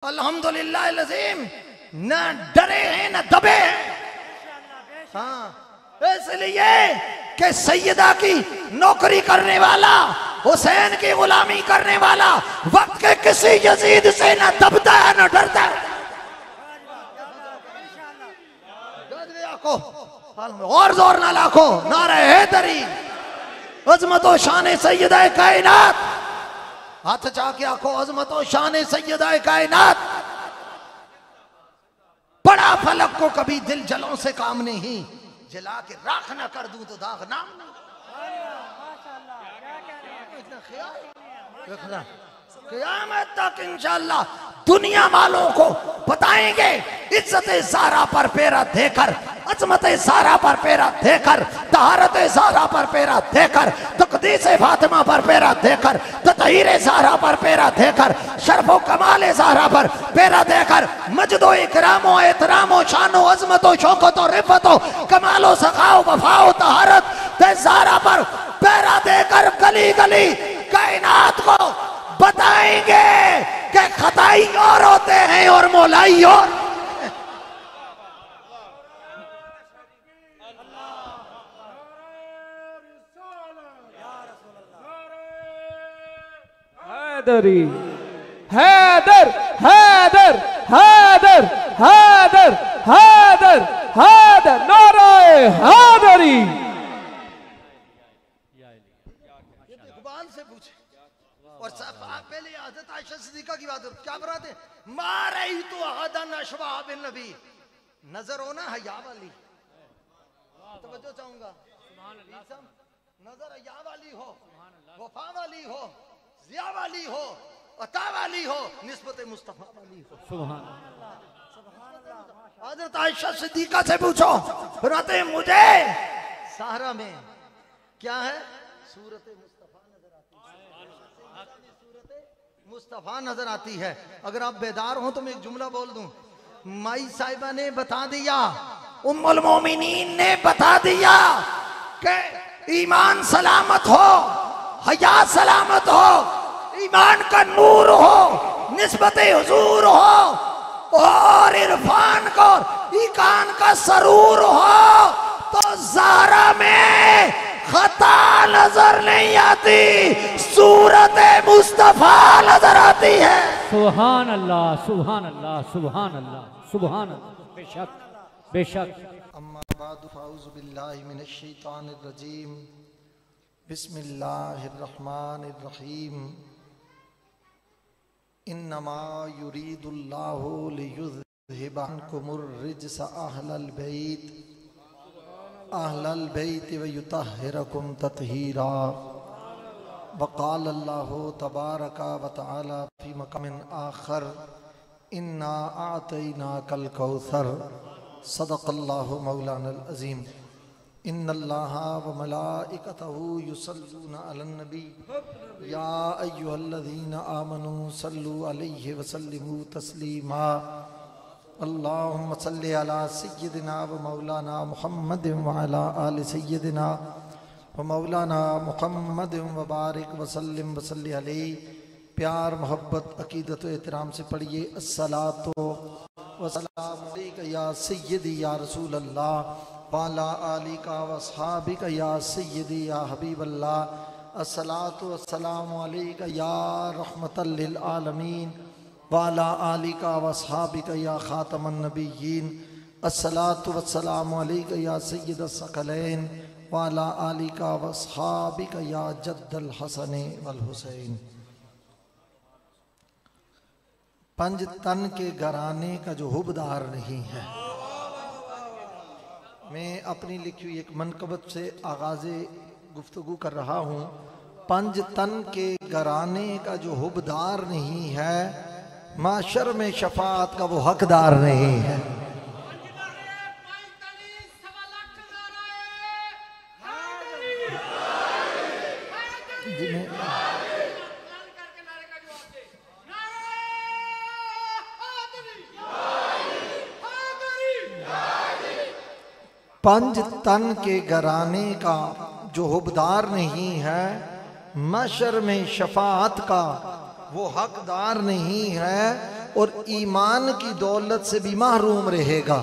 अल्हम्दुलिल्लाह लज़ीम, न डरे हैं न दबे हैं। हाँ, इसलिए कि सैयदा की नौकरी करने वाला, हुसैन की गुलामी करने वाला वक्त के किसी यजीद से न दबता है न डरता है। और जोर ना लाखो, नारे हैदरी, अजमत व शान सैयदा कायनात। हाथ जाके आखो, अजमत व शान सैयदा कायनात। बड़ा फलक को कभी दिल जलों से काम नहीं, जला के राख ना कर दूं तो दाग नाम नहीं। क़यामत तक इंशाअल्लाह दुनिया वालों को बताएंगे, इज्जत ज़ारा पर पेरा देकर, अजमत ज़ारा पर पेरा देकर, तहारत ज़ारा पर पेरा देकर, तक़दीस फातिमा पर पेरा देकर, ततहीर ज़ारा पर पेरा देकर, शर्फ़ो कमाल ज़ारा पर पेरा देकर, मजदो इकरामो एहतरामो शानो अजमतो शौकतो रिफ़तो कमालो सखाओ वफ़ाओ तहारत ज़ारा पर पेरा देकर गली गली कायनात को बताएंगे कि खताई और होते हैं और मौलाई और। हैदरी, हैदर, हैदर, हैदर, हैदर, हैदर, हैदर, नारे हैदरी। जुबान से पूछे। और पहले हज़रत आयशा सिद्दीक़ा की बात क्या बराते, मारे ही तो अहदन अशवा बिन नबी, नजर हो ना हया वाली, तवज्जो चाहूंगा, नजर हया वाली हो, वफा वाली हो, जिया वाली हो, अता वाली हो, निस्बत मुस्तफा वाली हो। सुभान अल्लाह। हज़रत आयशा सिद्दीक़ा से पूछो, बराते मुझे सहरा में क्या है, सूरत मुस्तफा नजर आती है। अगर आप बेदार हो तो मैं एक जुमला बोल दूं, माई साहिबा ने बता दिया, उम्मुल मोमिनीन ने बता दिया कि ईमान सलामत हो, हया सलामत हो, ईमान का नूर हो, निस्बते हुजूर हो और इरफान को ईकान का सरूर हो, तो ज़ारा में खता नजर नहीं आती, सूरत मुस्तफा नजर आती है। सुभान अल्लाह, सुभान अल्लाह, सुभान अल्लाह, सुभान अल्लाह। बेशक, बेशक। अम्मा बाद फ़ाऊज़ु बिल्लाहि मिनश शैतानिर रजीम, बिस्मिल्लाहिर रहमानिर रहीम। इन्नमा युरीदुल्लाहु लियुज़हिबा अन्कुमुर रिज्सा अहलल बैत व युतहिरकुम तत्हीरा। वक़ाल अल्लाहु तबारक व तआला फ़ी मक़ामिन आख़र, इन्ना आतैनाकल कौसर। सदक़ल्लाहु मौलानल अज़ीम। इन्नल्लाहा व मलाइकतहु युसल्लूना अलन नबी, या अय्युहल्लज़ीना आमनू सल्लु अलैहि व सल्लिमू तस्लीमा। अल्लाहुम्मा सल्लि अला सय्यिदिना व मौलाना मुहम्मदिन व अला आलि सय्यिदिना व मौलाना मुहम्मदिन व बारिक व सल्लिम व सल्लि अलैहि। प्यार मोहब्बत अकीदत व एहतराम से पढ़िए, अस्सलातु व सलामु अलैका या सय्यदी या रसूल अल्लाह व अला आलिका व अस्हाबिका या सय्यदी या हबीब अल्लाह। अस्सलातु व सलामु अलैका या रहमतल लिल आलमीन वाला आलिका व अस्हाबिका या खातमन नबिय्यीन। अस्सलातु वस्सलामु अलैका या सय्यदस सकलैन वाला आलिका व अस्हाबिका या जद्दल हसन वल हुसैन। पंज तन के घराने का जो हुबदार नहीं है। मैं अपनी लिखी हुई एक मनकबत से आगाज़े गुफ्तगू कर रहा हूँ। पंज तन के घराने का जो हुबदार नहीं है, माशर में शफाअत का वो हकदार नहीं है। पंज तन के घराने का जो हुबदार नहीं है, मशर में शफाअत का वो हकदार नहीं है। और ईमान की दौलत से भी महरूम रहेगा।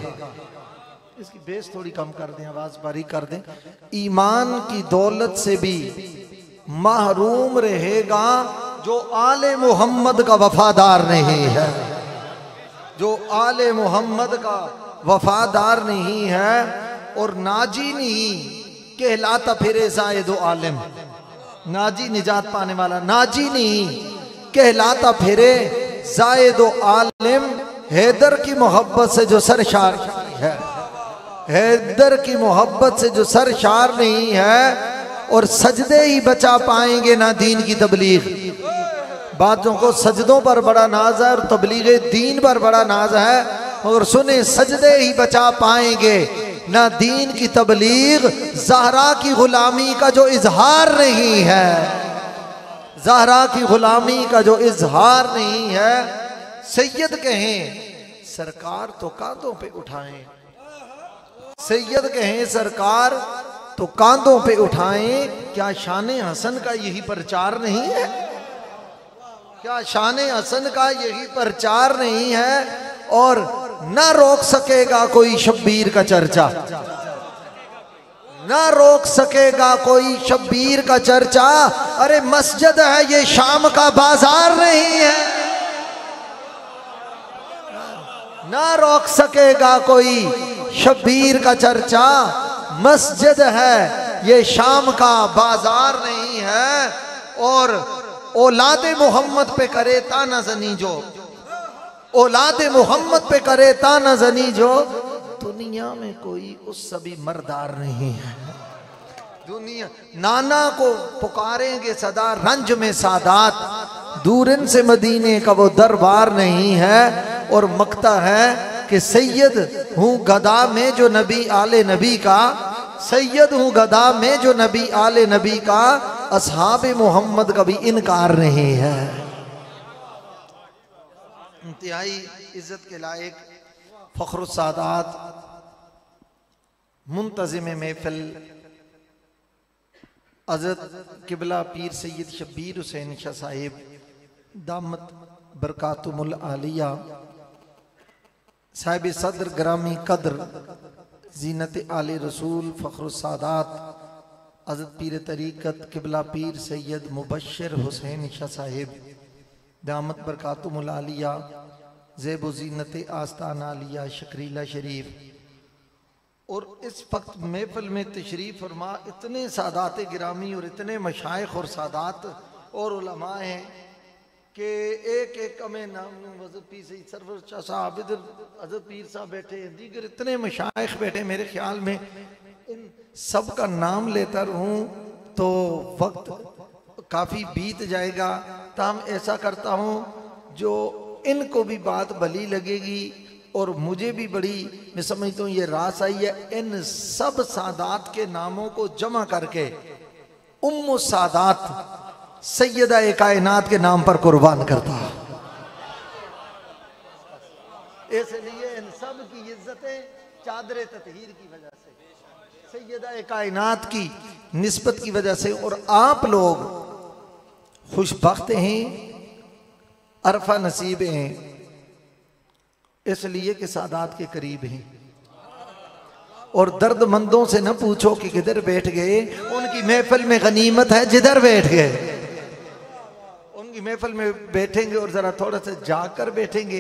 इसकी बेस थोड़ी कम कर दें, आवाज बारीक कर दें। ईमान की दौलत से भी महरूम रहेगा जो आले मोहम्मद का वफादार नहीं है। जो आले मोहम्मद का वफादार नहीं है और नाजी नहीं कहलाता फिरे जायद आलिम। नाजी निजात पाने वाला, नाजी नहीं कहलाता फिरे जायद आलिम। हैदर की मोहब्बत से जो सरशार है, हैदर की मोहब्बत से जो सरशार नहीं है, और सजदे ही बचा पाएंगे ना दीन की तबलीग। बातों को सजदों पर बड़ा नाज है और तबलीग दीन पर बड़ा नाज है, और सुने सजदे ही बचा पाएंगे ना दीन की तबलीग। ज़हरा की गुलामी का जो इजहार नहीं है, ज़हरा की गुलामी का जो इजहार नहीं है, सैयद कहें सरकार तो कांधों पे उठाएं, सैयद कहें सरकार तो कांधों पे उठाएं। क्या शान हसन का यही प्रचार नहीं है? क्या शान हसन का यही प्रचार नहीं है? और ना रोक सकेगा कोई शब्बीर का चर्चा, ना रोक सकेगा कोई शब्बीर का चर्चा। अरे मस्जिद है ये शाम का बाजार नहीं है, ना रोक सकेगा कोई शब्बीर का चर्चा। मस्जिद है ये शाम का बाजार नहीं है। और औलादे मोहम्मद पे करे ताना जनी जो, औलादे मोहम्मद पे करे ताना जनी जो, दुनिया में कोई उस सभी मर्दार नहीं है। दुनिया नाना को पुकारेंगे सदा रंज में सादात, दूरन से मदीने का वो दरबार नहीं है। और मकता है कि सैयद हूँ गदा में जो नबी आले नबी का, सैयद हूँ गदा में जो नबी आले नबी का, असहाब मोहम्मद का भी इनकार नहीं है। इंतहाई इज्जत के लायक फख्र सादात मुंतजिम महफिल हज़रत किबला पीर सैयद शब्बीर हुसैन शाह साहिब दामत बरकातुमुल आलिया साहिब सदर ग्रामी कद्र जीनत आले रसूल फख्र सादात हज़रत पीर तरीक़त किबला पीर सैयद मुबश्शिर हुसैन शाह साहिब दामत बरकातुमुल आलिया ज़ेब ज़ीनत आस्तान आलिया शकरीला शरीफ। और इस वक्त महफिल में तशरीफ़ फरमा इतने सादात गिरामी और इतने मशाइख और सादात और उलमा हैं कि एक एक कमे नाम हज़रत पीर सैयद सरवर शाह साहब, इधर हज़रत पीर साहब बैठे हैं, दीगर इतने मशाइख बैठे। मेरे ख्याल में इन सब का नाम लेता रहूं तो वक्त काफ़ी बीत जाएगा। ताहम ऐसा करता हूँ जो इनको भी बात भली लगेगी और मुझे भी बड़ी, मैं समझता हूँ ये रास आई है, इन सब सादात के नामों को जमा करके उम्मु सादात सैयदा कायनात के नाम पर कुर्बान करता। इसलिए इन सब की इज्जतें चादर ततहीर की वजह से, सैयदा कायनात की निस्बत की वजह से। और आप लोग खुशबख्त हैं, अरफा नसीब हैं, इसलिए कि सादात के करीब हैं। और दर्दमंदों से न पूछो कि किधर बैठ गए, उनकी महफिल में गनीमत है जिधर बैठ गए। उनकी महफिल में बैठेंगे और जरा थोड़ा सा जाकर बैठेंगे,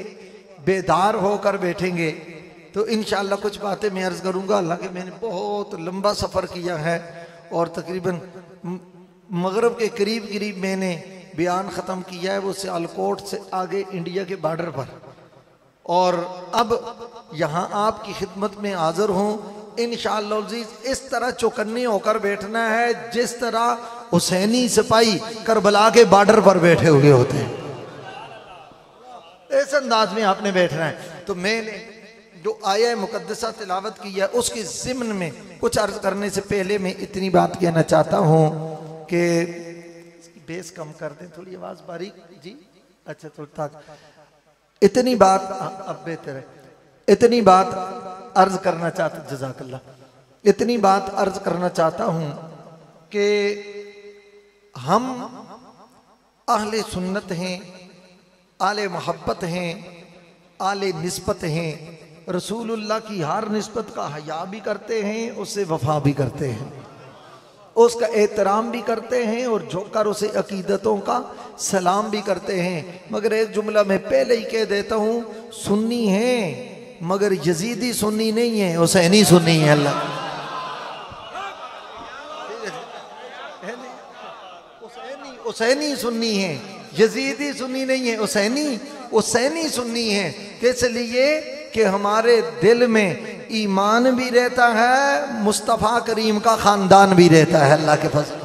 बेदार होकर बैठेंगे तो इंशाअल्लाह कुछ बातें मैं अर्ज करूंगा। हालांकि मैंने बहुत लंबा सफर किया है और तकरीबन मगरब के करीब करीब मैंने बयान ख़त्म किया है, वो सियालकोट से आगे इंडिया के बॉर्डर पर। और अब यहाँ आपकी खिदमत में हाजिर हूँ इंशाअल्लाह अज़ीज़। इस तरह चौकन्ने होकर बैठना है जिस तरह हुसैनी सिपाही करबला के बॉर्डर पर बैठे हुए होते हैं, इस अंदाज में आपने बैठना है। तो मैंने जो आया मुकद्दसा तिलावत की है उसके ज़िम्न में कुछ अर्ज करने से पहले मैं इतनी बात कहना चाहता हूँ कि बेस कम कर दें, थोड़ी आवाज़ बारीक जी, अच्छा थोड़ा तक। इतनी बात अब बेहतर है, इतनी बात अर्ज करना चाहता, जज़ाकल्लाह, इतनी बात अर्ज करना चाहता हूँ कि हम अहले सुन्नत हैं, आले मोहब्बत हैं, आले निस्बत हैं, रसूलुल्लाह की हर निस्बत का हया भी करते हैं, उससे वफा भी करते हैं, उसका एहतराम भी करते हैं और झुककर उसे अकीदतों का सलाम भी करते हैं। मगर एक जुमला मैं पहले ही कह देता हूँ, सुन्नी है मगर यजीदी सुन्नी नहीं है, हुसैनी सुन्नी है। अल्लाह हुसैनी सुन्नी है, यजीदी सुन्नी नहीं है, हुसैनी सुन्नी है। किस लिए कि हमारे दिल में ईमान भी रहता है, मुस्तफ़ा करीम का खानदान भी रहता है। अल्लाह के फज़ल।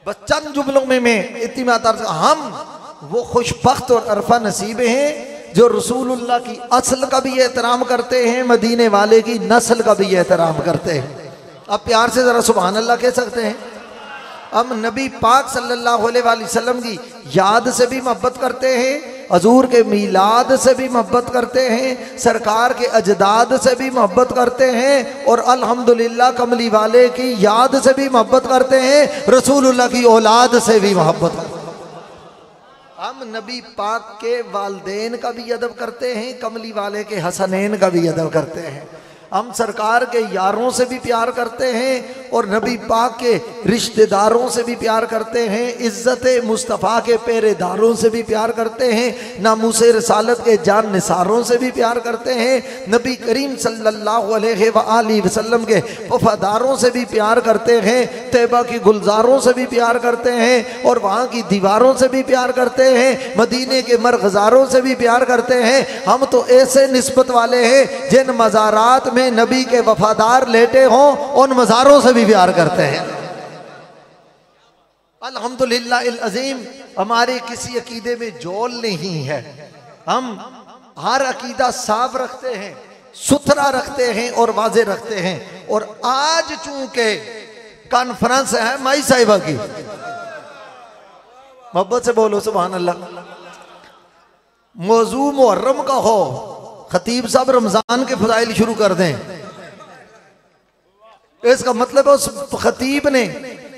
बस चंद जुमलों में मैं इतनी बात अर्ज़, हम वो खुशबख्त और अरफा नसीब हैं जो रसूलुल्लाह की असल का भी एहतराम करते हैं, मदीने वाले की नस्ल का भी एहतराम करते हैं। अब प्यार से ज़रा सुभान अल्लाह कह सकते हैं। हम नबी पाक सल्लल्लाहु अलैहि वसल्लम की याद से भी मोहब्बत करते हैं, हजूर के मीलाद से भी मोहब्बत करते हैं, सरकार के अजदाद से भी मोहब्बत करते हैं और अल्हम्दुलिल्लाह कमली वाले की याद से भी मोहब्बत करते हैं, रसूलुल्लाह की औलाद से भी मोहब्बत करते हैं। हम नबी पाक के वालदैन का भी अदब करते हैं, कमली वाले के हसनैन का भी अदब करते हैं। हम सरकार के यारों से भी प्यार करते हैं और नबी पाक के रिश्तेदारों से भी प्यार करते हैं, इज्जत मुस्तफ़ा के पहरेदारों से भी प्यार करते हैं, नामूसे रसालत के जान निसारों से भी प्यार करते हैं, नबी करीम सल्लल्लाहु अलैहि वसल्लम के वफादारों से भी प्यार करते हैं, तैबा की गुलजारों से भी प्यार करते हैं और वहाँ की दीवारों से भी प्यार करते हैं, मदीने के मरग़ज़ारों से भी प्यार करते हैं। हम तो ऐसे निस्बत वाले हैं जिन मज़ारात में नबी के वफादार लेटे हों, उन मज़ारों से भी प्यार करते हैं। अल्हम्दुलिल्लाह अज़ीम, हमारे किसी अकीदे में जोल नहीं है। हम हर अकीदा साफ रखते हैं, सुथरा रखते हैं और वाज़े रखते हैं। और आज चूंकि कॉन्फ्रेंस है माई साहिबा की, मोहब्बत से बोलो सुभान अल्लाह, मौजू मुहर्रम का हो, खतीब साहब रमजान के फजाइल शुरू कर दें। इसका मतलब है उस खतीब ने,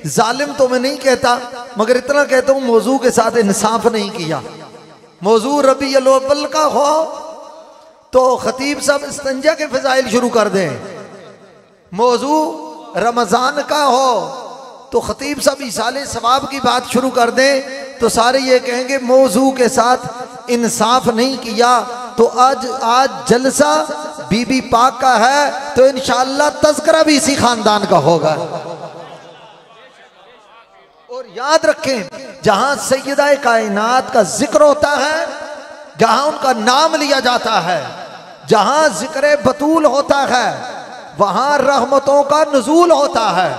जालिम तो मैं नहीं कहता मगर इतना कहता हूं, मौजू के साथ इंसाफ नहीं किया। मौजू रबीउल अव्वल का हो तो खतीब साहब इस्तंजा के फजाइल शुरू कर दें। मौजू रमजान का हो तो खतीब साहब इसाले सवाब की बात शुरू कर दें, तो सारे ये कहेंगे मौजू के साथ इंसाफ नहीं किया। तो आज जलसा बीबी पाक का है तो इंशाअल्लाह तज़किरा भी इसी खानदान का होगा। और याद रखें, जहां सैयदा कायनात का जिक्र होता है, जहां उनका नाम लिया जाता है, जहां जिक्र बतूल होता है, वहां रहमतों का नुज़ूल होता है।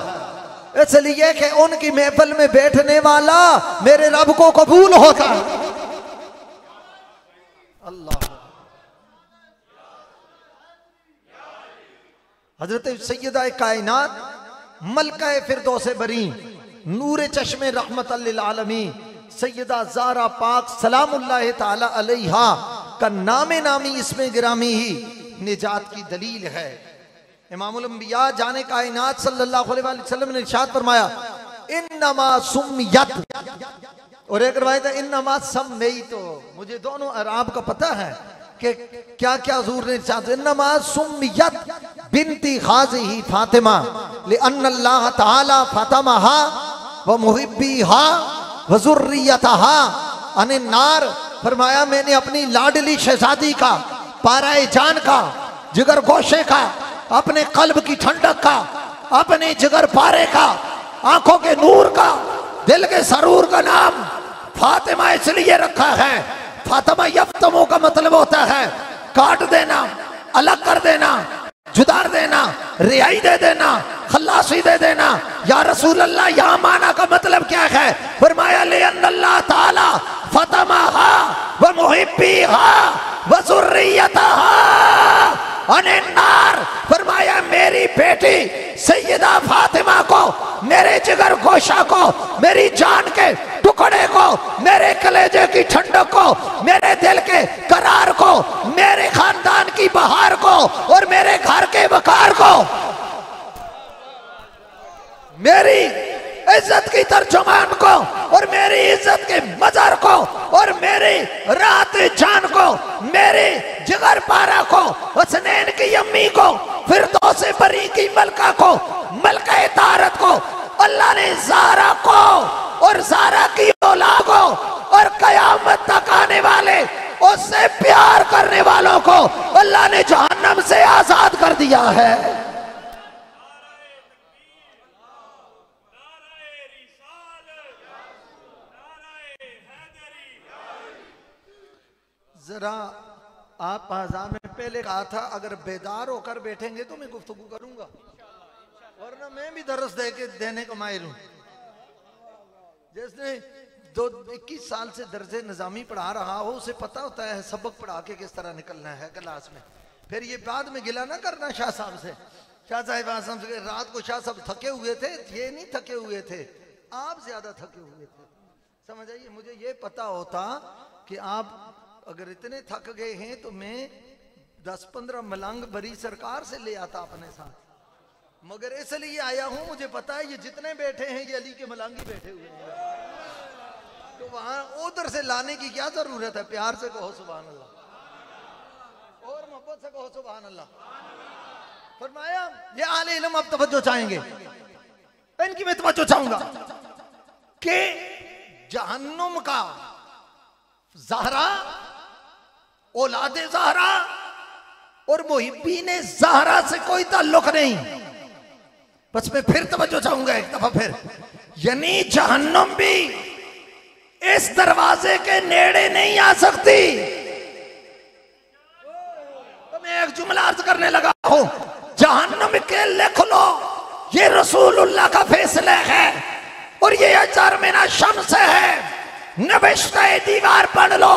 इसलिए कि उनकी महफिल में बैठने वाला मेरे रब को कबूल होता है। अल्लाह। हजरत सैयदा कायनात मलका फिरदौस बरी, नूरे चश्मे रहमतल लिल आलमीन सैयदा ज़ारा पाक सलामुल्लाह ताला अलैहा का नामे नामी इसमें गिरामी ही निजात की दलील है। इमामुल अंबिया जाने कायनात सल्लल्लाहु अलैहि वसल्लम ने इरशाद फरमाया, इन्नमा सुम्मियत, और एक रवायत है इन्नमा सम्मैतो। मुझे दोनों अराब का पता है कि क्या क्या हुजूर ने इरशाद, इन्नमा सुम्मियत बिनती खाज़िही फातिमा लिअन्नल्लाह तआला फतमहा व मुहिब्बीहा व ज़ुर्रियतहा अनिन नार। फरमाया मैंने अपनी लाडली शहजादी का, पाराए जान का, जिगर गोशे का, अपने कल्ब की ठंडक का, अपने जिगर पारे का, आंखों के नूर का, दिल के सरूर का नाम फातिमा इसलिए रखा है। फातिमा यफ्तमो का मतलब होता है काट देना, अलग कर देना, जुदार देना, रिहाई दे देना, खल्लासी दे देना। या रसूल अल्लाह, यहाँ माना का मतलब क्या है? फरमाया लिअन्नल्लाह ताला फतमहा व मुहिब्बीहा व ज़ुर्रियतहा अनिन नार। फरमाया मेरी बेटी सैयदा फातिमा को, मेरे जिगर गोशा को, मेरी जान के टुकड़े को, मेरे कलेजे की ठंडक को, मेरे दिल के करार को, मेरे खानदान की बहार को और मेरे घर के वकार को, मेरी इज्जत की तर्जुमान को और मेरी इज्जत के मजार को और मेरी रात जान को, मेरी जिगर पारा को, हसनैन की अम्मी को, फिर तो से बरी की मलका को, मलका तारत को, अल्लाह ने ज़ारा को और ज़ारा की औलाद को और कयामत तक आने वाले उससे प्यार करने वालों को अल्लाह ने जहन्नम से आजाद कर दिया है। जरा आप आजान में पहले कहा था अगर बेदार होकर बैठेंगे तो मैं गुफ्तगू करूंगा, वरना मैं भी दरस देने को माहिर हूं। जिसने 21 साल से दर्जे निजामी पढ़ा रहा हो उसे पता होता है सबक पढ़ा के किस तरह निकलना है क्लास में। फिर ये बाद में गिला ना करना शाह साहब से, शाह साहब आसम से। रात को शाह साहब थके हुए थे, ये नहीं थके हुए थे, आप ज्यादा थके हुए थे। समझ आइए, मुझे ये पता होता कि आप अगर इतने थक गए हैं तो मैं 10-15 मलंग बरी सरकार से ले आता अपने साथ, मगर इसलिए आया हूं मुझे पता है ये जितने बैठे हैं ये अली के मलंग ही बैठे हुए हैं, तो वहां उधर से लाने की क्या जरूरत है। प्यार से कहो सुभान अल्लाह और मोहब्बत से कहो सुभान अल्लाह। फरमाया ये आले इल्म अब तवज्जो चाहेंगे, इनकी मैं तवज्जो चाहूंगा कि जहन्नुम का ज़हरा, औलादे ज़हरा और मुहिब्बीन ज़हरा से कोई ताल्लुक नहीं। बस मैं फिर तवज्जो चाहूंगा एक दफा फिर, यानी जहन्नुम भी इस दरवाजे के नेड़े नहीं आ सकती। तो मैं एक जुमला अर्ज करने लगा हूं, जहन्नुम के लिख लो ये रसूलुल्लाह का फैसला है और ये अजर में ना शम्स है, नबिश्ता दीवार पढ़ लो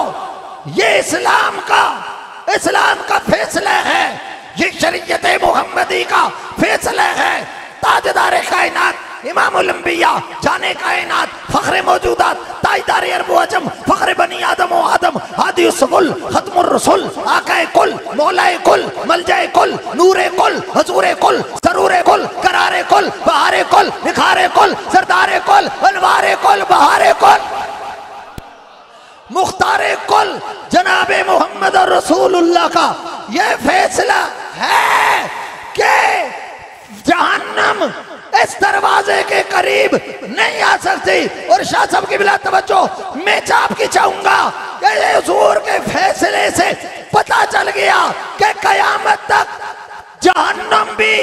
ये इस्लाम का फैसला है, ये शरीयत मोहम्मदी का फैसला है। ताजदार कायनात इमामुल अंबिया, जाने कायनात, फख्रे मौजूदात, ताजदार अरब व अजम, फख्रे बनी आदम व आदम, हादी उसकुल, खत्मुर रसूल, आकाए कुल, मौलाए कुल, मलजाए कुल, नूरे कुल, हजूरे कुल, सरूरे कुल, करारे कुल, बहारे कुल, निखारे कुल, सरदारे कुल, अनवारे कुल, बहारे कुल, मुख्तारे कुल जनाबे मोहम्मद और रसूलुल्लाह का यह फैसला है कि जहन्नम इस दरवाजे के करीब नहीं आ सकती। और शाह साहब की बिला तवज्जो मैं आपकी चाहूंगा कि हुजूर के फैसले से पता चल गया कि कयामत तक जहन्नम भी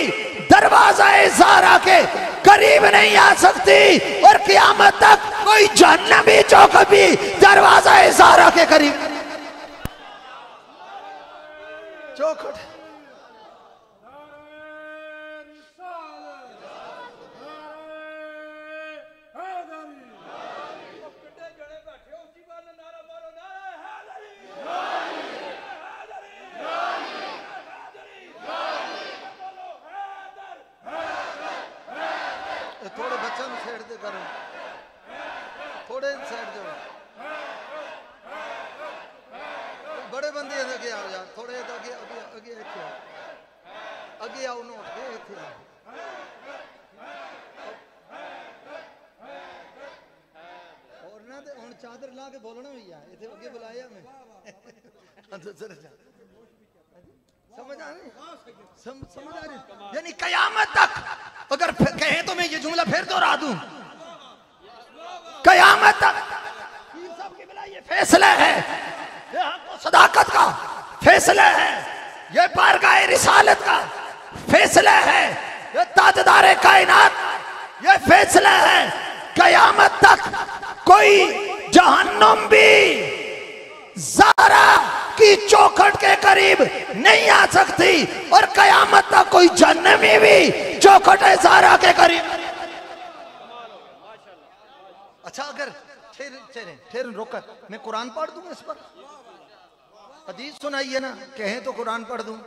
दरवाजा ज़ारा के करीब नहीं आ सकती और क़यामत तक कोई जहन्नमी चौक भी दरवाजा ज़ारा के करीब चौखट। थोड़े बच्चों में छेड़ दे करो, थोड़े साइड दो, बड़े बंदे अगे आओ यार, थोड़े अगे अगे अगे इत्थे अगे आओ ना उठ के इत्थे आओ। और ना ते हुन चादर ला के बोलना हुई है इत्थे अगे बुलाया मैं समझ आ रही, समझ आ रही। यानी कयामत तक अगर कहें तो मैं ये जुमला फिर दोहरा दूं, कयामत तक ये फैसला है, ये हक़ सदाकत का फैसला है, ये बारगाह रिसालत का फैसला है, ये ताजदार कायनात ये फैसला है। कयामत तक कोई जहन्नुम भी ज़ारा की चौखट के करीब नहीं आ सकती और कयामत तक कोई जहन्नमी भी चौखट ज़ारा के करीब। अच्छा अगर फिर रोकर मैं कुरान पढ़ दूंगा इस पर, हदीस सुनाइए ना, कहें तो कुरान पढ़ दूं,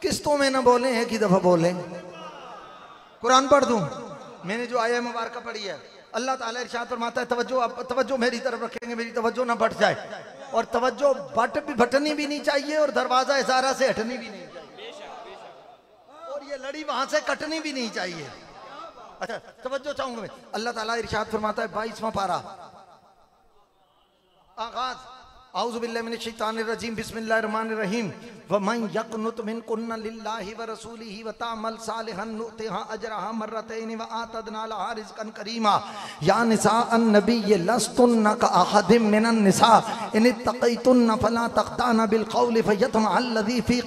किस्तों में ना बोले एक ही दफा बोले, कुरान पढ़ दूं। मैंने जो आया मुबारक पढ़ी है, अल्लाह ताला इरशाद फरमाता है तवज्जो मेरी तरफ रखेंगे, मेरी तवज्जो ना भट जाए, और तवज्जो भटनी भी नहीं चाहिए और दरवाजा ज़ारा से हटनी भी नहीं चाहिए, और ये लड़ी वहां से कटनी भी नहीं चाहिए। अच्छा तवज्जो चाहूंगा मैं, अल्लाह ताला इरशाद फरमाता है 22वां पारा, आगाज औज़ु बिल्लाहि मिनश शैतानिर रजीम बिस्मिल्लाहिर रहमानिर रहीम व मन यक़नुत मिनकुन्ना लिल्लाहि व रसूलिही व तअमल सालिहन नुतिहा अजरहा मर्रतैन व आतदना लहा रिज़्क़न करीमा या निसाअन नबिय्य लस्तुन्ना का अहदिम मिनन निसा इन इत्तक़ैतुन्ना फला तख़्ताना बिल क़ौलि फ़यतमअल्लज़ी फ़ी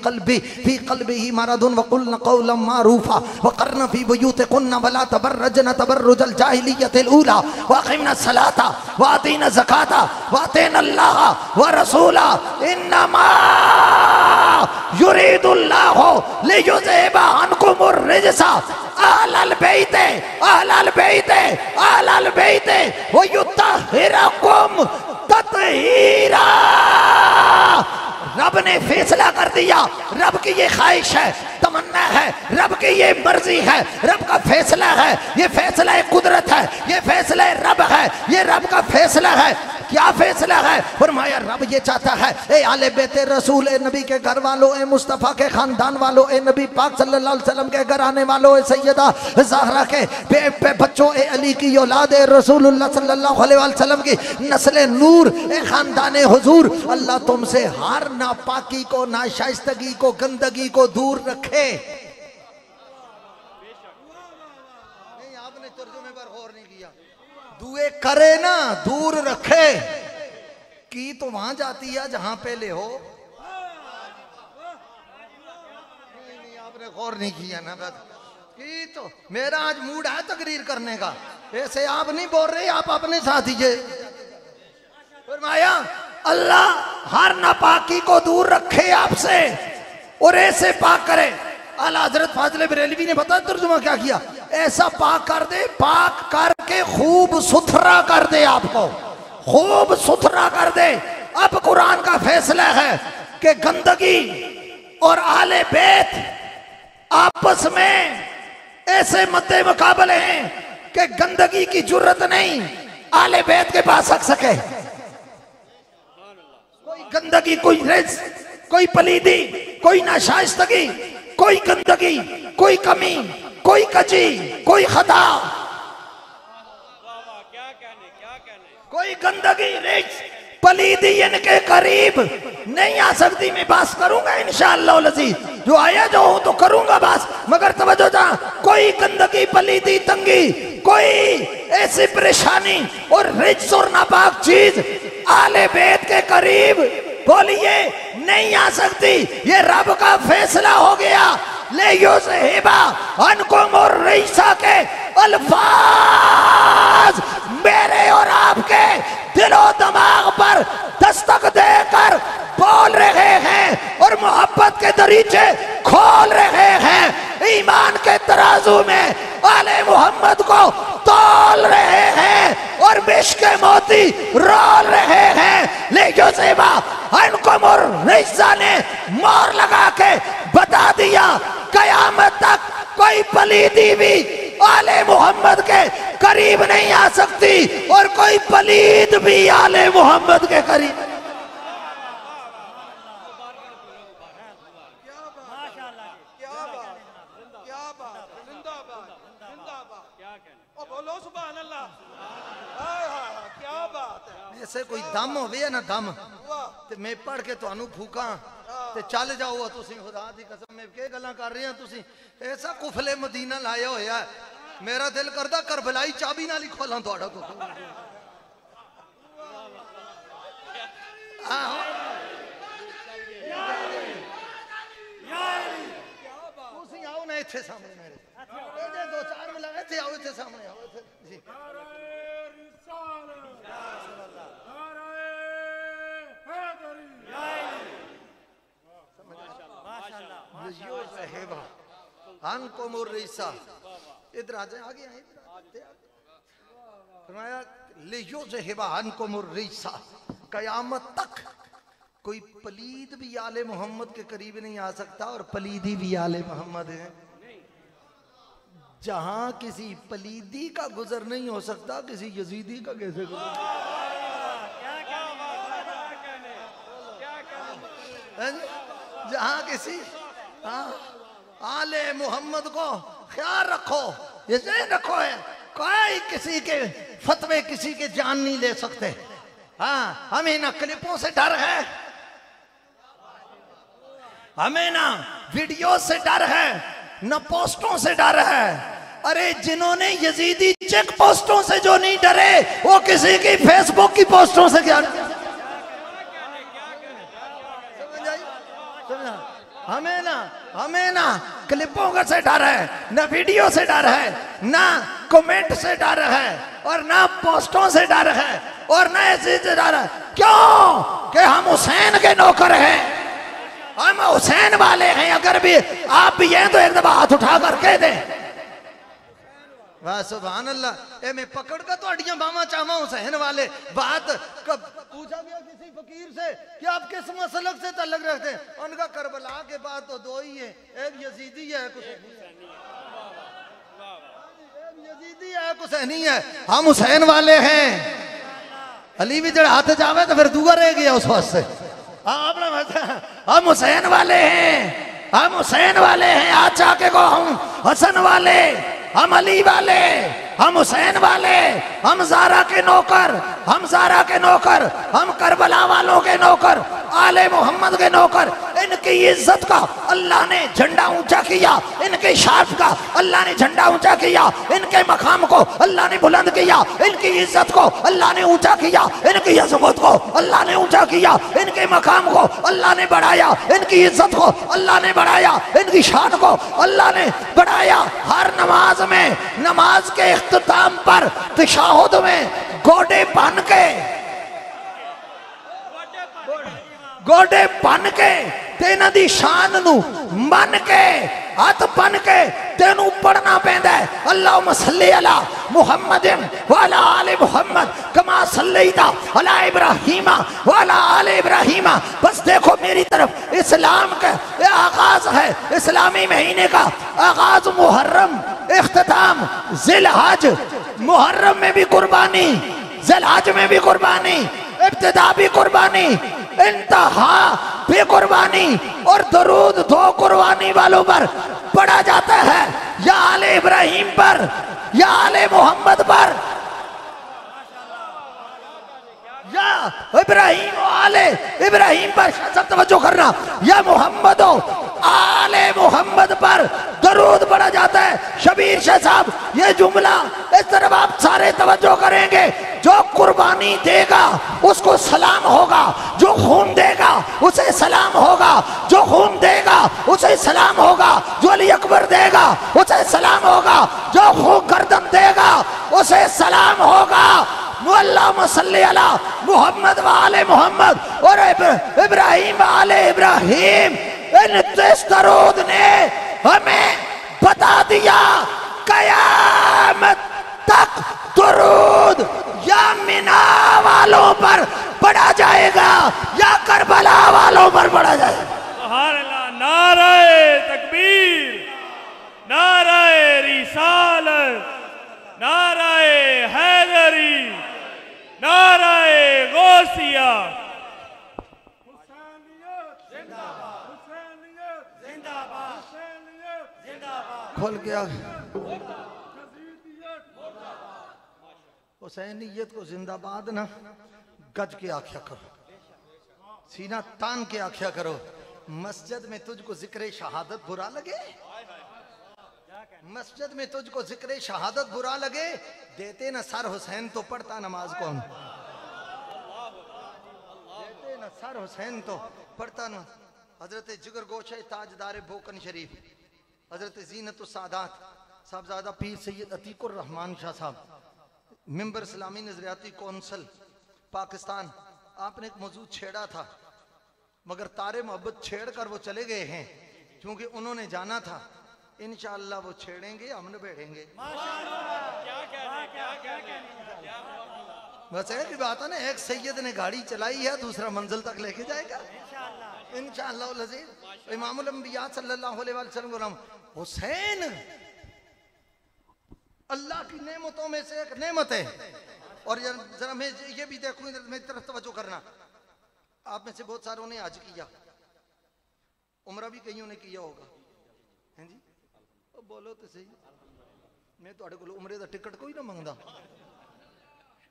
क़ल्बिही मरदुन व क़ुल्ना क़ौलन मारूफ़ा व क़र्ना फ़ी बुयूतिकुन्ना व ला तबर्रजना तबर्रुजल जाहिलिय्यतिल ऊला व अक़िमना सलाता व आतीना ज़काता व अतीना अल्लाह व रसूला इन्नमा युरीदुल्लाहु लियुज़हिबा अन्कुमुर रिजसा अहलल बैते व युत्तहिरकुम तत्हीरा। रब ने फैसला कर दिया, रब की ये ख्वाहिश है, तमन्ना है, रब की ये मर्जी है, रब का फैसला है, ये फैसला कुदरत है, ये फैसला रब है, ये रब का फैसला है। क्या फैसला है? फरमाया रब ये चाहता है ए आले बेते रसूल, ए नबी के घर वालों, ए मुस्तफ़ा के खानदान वालों, ए नबी पाक सल्लल्लाहु अलैहि वसल्लम के घर आने वालों, ए सैयदा ज़हरा के पे बच्चों, ए अली की औलाद, ए रसूलुल्लाह सल्लल्लाहु अलैहि वसल्लम की नस्ल नूर, ए खानदान हुजूर, अल्लाह तुमसे हर नापाकी को, नाशाइस्तगी को, गंदगी को दूर रखे। नहीं, आपने तर्जुमे पर गौर नहीं किया। दुए करे ना, दूर रखे की तो वहां जाती है जहां पहले हो। नहीं, आपने गौर नहीं किया ना। बस की तो मेरा आज मूड है तकरीर करने का, ऐसे आप नहीं बोल रहे, आप अपने साथ ही फरमाया अल्लाह हर नापाकी को दूर रखे आपसे और ऐसे पाक करे। आला हजरत फाजिल बरेलवी ने बताया तर्जुमा क्या किया, ऐसा पाक कर दे, पाक करके खूब सुथरा कर दे, आपको खूब सुथरा कर दे। अब कुरान का फैसला है कि गंदगी और आले बैत आपस में ऐसे मद्दे मुकाबले हैं कि गंदगी की जरूरत नहीं आले बैत के पास आ सके। कोई गंदगी, कोई रिज, कोई पलीदी, कोई नाशाइस्तगी, कोई गंदगी, कोई कमी, कोई कजी, कोई खता, कोई गंदगी, रिज, पलीदी इनके करीब नहीं आ सकती। मैं बात करूंगा इंशाअल्लाह अज़ीज़, जो आया जो हूं तो करूंगा बात, मगर तवज्जो जा, कोई गंदगी, पलीदी, तंगी, कोई ऐसी परेशानी और रिज और नापाक चीज आले बैत के करीब बोलिए नहीं आ सकती। ये रब का फैसला हो गया। ले युज़हिबा अन्कुम रिजसा के अल्फाज मेरे और आपके दिलो दिमाग पर दस्तक देकर बोल रहे हैं और मोहब्बत के दरीचे खोल रहे हैं। ईमान के तराजू में आले मोहम्मद को तोल रहे हैं और मिश्क मोती रोल रहे हैं। ले युज़हिबा अन्कुम रिजसा ने मोहर लगा के बता दिया, कयामत तक कोई पलीदी भी आले मोहम्मद के करीब नहीं आ सकती और कोई पलीद भी आले मोहम्मद के करीब। ऐसे कोई दम होवे या ना दम ते मैं पढ़ के तुहानू फूका ते चल जाओ। तुसी खुदा दी कसम में के गल्लां कर रहे हैं, तुसी ऐसा कुफले मदीना लाया होया है, मेरा दिल करदा करबलाई चाबी नाल ही खोलां तुहाडा को। तुसी आओ ना इत्थे सामने मेरे, ए दो चार मिला इत्थे आओ, इत्थे सामने आओ इत्थे जी। इधर आ जाए, आगे फरमाया कयामत तक कोई पलीद भी आले मोहम्मद के करीब नहीं आ सकता और पलीदी भी आले मोहम्मद है। जहां किसी पलीदी का गुजर नहीं हो सकता, किसी यजीदी का कैसे गुजर? जहां किसी आले मोहम्मद को ख्याल रखो, ये रखो है, कोई किसी के फतवे किसी के जान नहीं ले सकते। हाँ, हमें ना क्लिपों से डर है, हमें ना वीडियो से डर है, न पोस्टों से डर है। अरे जिन्होंने यजीदी चेक पोस्टों से जो नहीं डरे, वो किसी की फेसबुक की पोस्टों से क्या समझा? हमें ना क्लिपों का से डर है, न वीडियो से डर है, ना कमेंट से डर है, और ना पोस्टों से डर है, और ना ऐसे से डर है। क्यों? कि हम हुसैन के नौकर हैं, हम हुसैन वाले हैं। अगर भी आप भी हैं तो एक दफा हाथ उठा कर कह दें वाह सुभान अल्लाह। ए मैं पकड़ कर तो अड़ियां बामा चावा हुसैन वाले। बात कब पूछा गया किसी फकीर से कि आप किस मसलक से ताल्लुक रखते हैं, उनका करबला के बाद तो दो ही है, एक यजीदी है, एक यजीदी है, एक हुसैनी है। हम हुसैन वाले हैं। अली भी जड़ हाथ जावे तो फिर दुआ रह गया उस वास्ते। हम हुसैन वाले हैं, हम हुसैन वाले हैं। आज जाके को हम हसन वाले, हम अली वाले, हम हुसैन वाले, हम ज़ारा के नौकर, हम ज़ारा के नौकर, हम करबला वालों के नौकर, आले मोहम्मद के नौकर। इनकी इज्जत का अल्लाह ने झंडा ऊंचा किया, इनके शाफ का अल्लाह ने झंडा ऊंचा किया, इनके मकाम को अल्लाह ने बुलंद किया, इनकी इज्जत को अल्लाह ने ऊंचा किया, इनकी अज़मत को अल्लाह ने ऊंचा किया, इनके मकाम को अल्लाह ने बढ़ाया, इनकी इज्जत को अल्लाह ने बढ़ाया, इनकी शान को अल्लाह ने बढ़ाया। हर नमाज में, नमाज के इख्तिताम पर तशहुद में गोडे बन के तेना दी शान नू मन के हाथ बन के तेनू पढ़ना पैंदा है। अल्लाहुम्मा सल्ली अला मुहम्मदिन व अला आले मुहम्मद कमा सल्लैता अला इब्राहीम व अला आले इब्राहीम। बस देखो मेरी तरफ, इस्लाम का ये आगाज है, इस्लामी महीने का आगाज मुहर्रम, इख्तिताम जिलहज। मुहर्रम में भी कुर्बानी, जिलहज में भी कुर्बानी, इब्तिदा भी कुर्बानी, इंतहा भी कुर्बानी, और दरूद दो कुर्बानी वालों पर पढ़ा जाता है। या आले इब्राहीम पर, या आले मोहम्मद पर, या इब्राहीम आले इब्राहीम पर सब तवज्जो करना, या मोहम्मद आले मोहम्मद पर दरूद पढ़ा जाता है। शबीर शाह साहब ये जुमला इस तरफ आप सारे तवज्जो करेंगे। जो कुर्बानी देगा उसको सलाम होगा, जो खून देगा उसे सलाम होगा, जो खून देगा उसे सलाम होगा, जो अली अकबर देगा उसे सलाम होगा, जो खून गर्दन देगा उसे सलाम होगा। अल्लाहुम्मा सल्ली अला मुहम्मद व आले मोहम्मद और इब्राहीम आले इब्राहीम। इन दरूद ने हमें बता दिया कयामत तक दरूद या मिना वालों पर पढ़ा जाएगा या करबला वालों पर पढ़ा जाएगा। सुभान अल्लाह। नारे तकबीर, नारे रिसालत, नारे हैदरी, नारे गौसिया। खोल के आ हुसैनियत को जिंदाबाद ना गज के आख्या करो, सीना तान के आख्या करो। मस्जिद में तुझको जिक्र शहादत बुरा लगे, मस्जिद में तुझको जिक्र शहादत बुरा लगे, देते ना सर हुसैन तो पढ़ता नमाज कौन, देते ना सर हुसैन तो पढ़ता न। हजरत जिगर गोशे ताजदार बोकन शरीफ हजरत जीनतुस सादात साहबजादा पीर सैयद अतीकुर रहमान शाह साहब, मेंबर इस्लामी नजरियाती कौंसिल पाकिस्तान। आपने एक मौजूद छेड़ा था, मगर तारे मोहब्बत छेड़ कर वो चले गए हैं, क्योंकि उन्होंने जाना था। इंशाअल्लाह वो छेड़ेंगे, हम निबेड़ेंगे। बस एक ही बात है ना, एक सैयद ने गाड़ी चलाई है, दूसरा मंजिल तक लेके जाएगा इंशाअल्लाह अज़ीज़। इमामुल अंबिया सल्लल्लाहु अलैहि वसल्लम हुसैन अल्लाह की नेमतों में से एक नेमत है। और जरा मैं ये भी देखूं, इधर मेरी तरफ तवज्जो करना। आप में से बहुत सारों ने आज किया, उम्रा भी कईयों ने किया होगा, हैं जी? बोलो तो सही, मैं तो उम्रे का टिकट कोई ना मंगदा,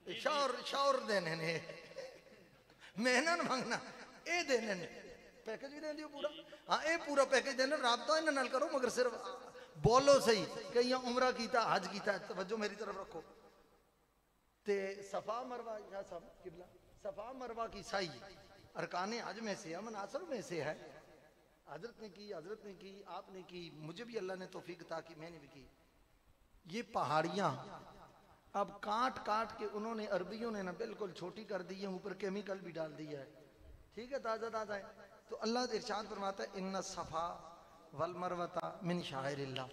शौर शौर देने ने मेहनत मंगना ये देने ने पैकेज भी देंगे पूरा। हाँ ये पूरा पैकेज देना, राबता इन्हें नाल करो मगर सिर्फ बोलो सही कि यहाँ उम्रा कीता हज कीता, तवज्जो मेरी तरफ रखो। ते सफा मरवा या सब किबला सफा मरवा की साई अरकाने हज में से है, मनासर में से है। हजरत ने की, आपने की, मुझे भी अल्लाह ने तौफीक अता की, मैंने भी की। ये पहाड़ियाँ अब काट काट के उन्होंने अरबियों ने ना बिल्कुल छोटी कर दी है, ऊपर केमिकल भी डाल दिया है, ठीक है, ताज़ा ताज़ा है। तो अल्लाह इरशाद फरमाता है इन्ना सफ़ा वल मरवता मिन शाइरिल्लाह,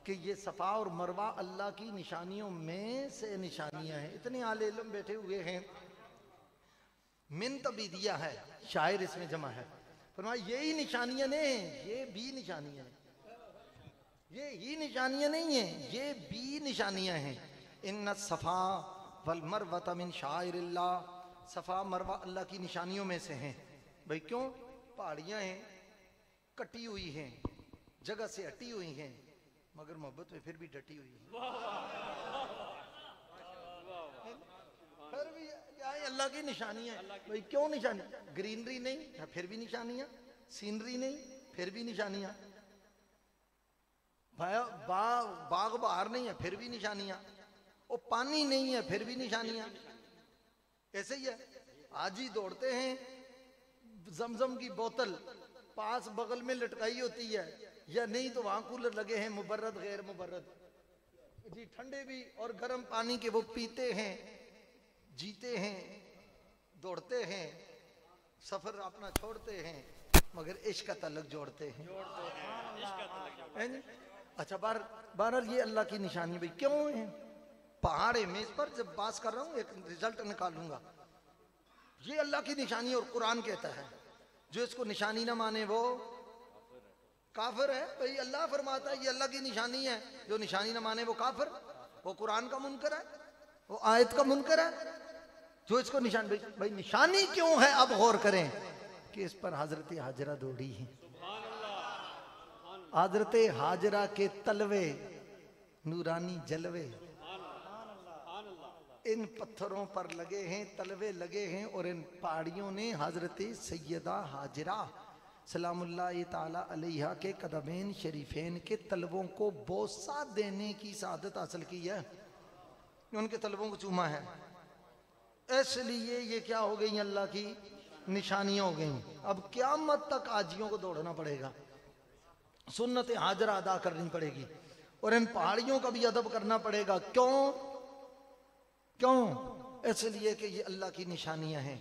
कि ये सफ़ा और मरवा अल्लाह की निशानियों में से निशानियाँ हैं। इतने आले इल्म बैठे हुए हैं, मिन तबीदिया है, शायर इसमें जमा है। फरमाया यही निशानियाँ नहीं, ये भी निशानियाँ हैं, ये ही निशानियाँ नहीं हैं, ये भी निशानियाँ हैं। इन्ना सफ़ा वल मरवता मिन शाइरिल्लाह, सफ़ा मरवा अल्लाह की निशानियों में से हैं। भाई क्यों? पहाड़ियाँ हैं, कटी हुई हैं, जगह से हटी हुई हैं, मगर मोहब्बत में फिर भी डटी हुई है। फिर भी अल्लाह की निशानियाँ हैं। भाई क्यों निशानी? ग्रीनरी नहीं है फिर भी निशानियाँ, सीनरी नहीं फिर भी निशानियाँ, बाग बहार नहीं है फिर भी निशानियाँ, और पानी नहीं है फिर भी निशानियाँ। ऐसे ही है, आज ही दौड़ते हैं, जमजम की बोतल पास बगल में लटकाई होती है या नहीं तो वहां कूलर लगे हैं, मुबर्रद गैर मुबर्रद जी, ठंडे भी और गर्म पानी के वो पीते हैं, जीते हैं, दौड़ते हैं, सफर अपना छोड़ते हैं, मगर इश्क का तलक जोड़ते हैं। अच्छा बहरहाल ये अल्लाह की निशानी। भाई क्यों है? पहाड़ है, मैं इस पर जब बात कर रहा हूँ एक रिजल्ट निकालूंगा। ये अल्लाह की निशानी और कुरान कहता है जो इसको निशानी ना माने वो काफिर है। भाई अल्लाह फरमाता है ये अल्लाह की निशानी है, जो निशानी ना माने वो काफिर, वो कुरान का मुनकर है, वो आयत का मुनकर है। जो इसको निशान, भाई निशानी क्यों है? अब गौर करें कि इस पर हजरत हाजरा दौड़ी है। हजरत हाजरा के तलवे नूरानी जलवे इन पत्थरों पर लगे हैं, तलवे लगे हैं, और इन पहाड़ियों ने हजरत सैयदा हाजरा सलामुल्लाह ताला अलैहा के कदमैन शरीफैन के तलवों को बोसा देने की सादत हासिल की है, उनके तलवों को चूमा है। इसलिए ये क्या हो गई? अल्लाह की निशानियां हो गई। अब क़यामत तक आजियों को दौड़ना पड़ेगा, सुन्नत हाजरा अदा करनी पड़ेगी, और इन पहाड़ियों का भी अदब करना पड़ेगा। क्यों? इसलिए कि ये अल्लाह की निशानियां हैं।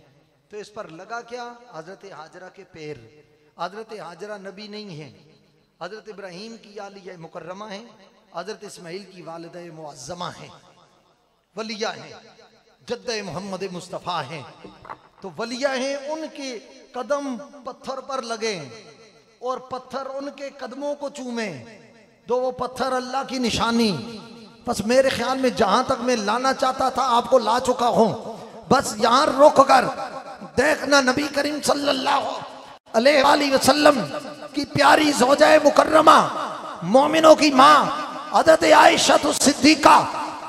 तो इस पर लगा क्या? हजरत हाजरा के पैर। हजरत हाजरा नबी नहीं है, हजरत इब्राहीम की आलिया मुकर्रमा है, हजरत इस्माइल की वालिदा मुअज्जमा है, वलिया है, जद्दे मोहम्मद मुस्तफ़ा हैं। तो वलिया हैं, उनके कदम पत्थर पर लगे और पत्थर उनके कदमों को चूमे, तो वो पत्थर अल्लाह की निशानी। बस मेरे ख्याल में जहां तक मैं लाना चाहता था आपको ला चुका हूं। बस यहां रुक कर देखना, नबी करीम सल्लल्लाहु अलैहि वसल्लम की प्यारी ज़ौजाए मुकर्रमा, मोमिनों की माँ हज़रत आयशा सिद्दीक़ा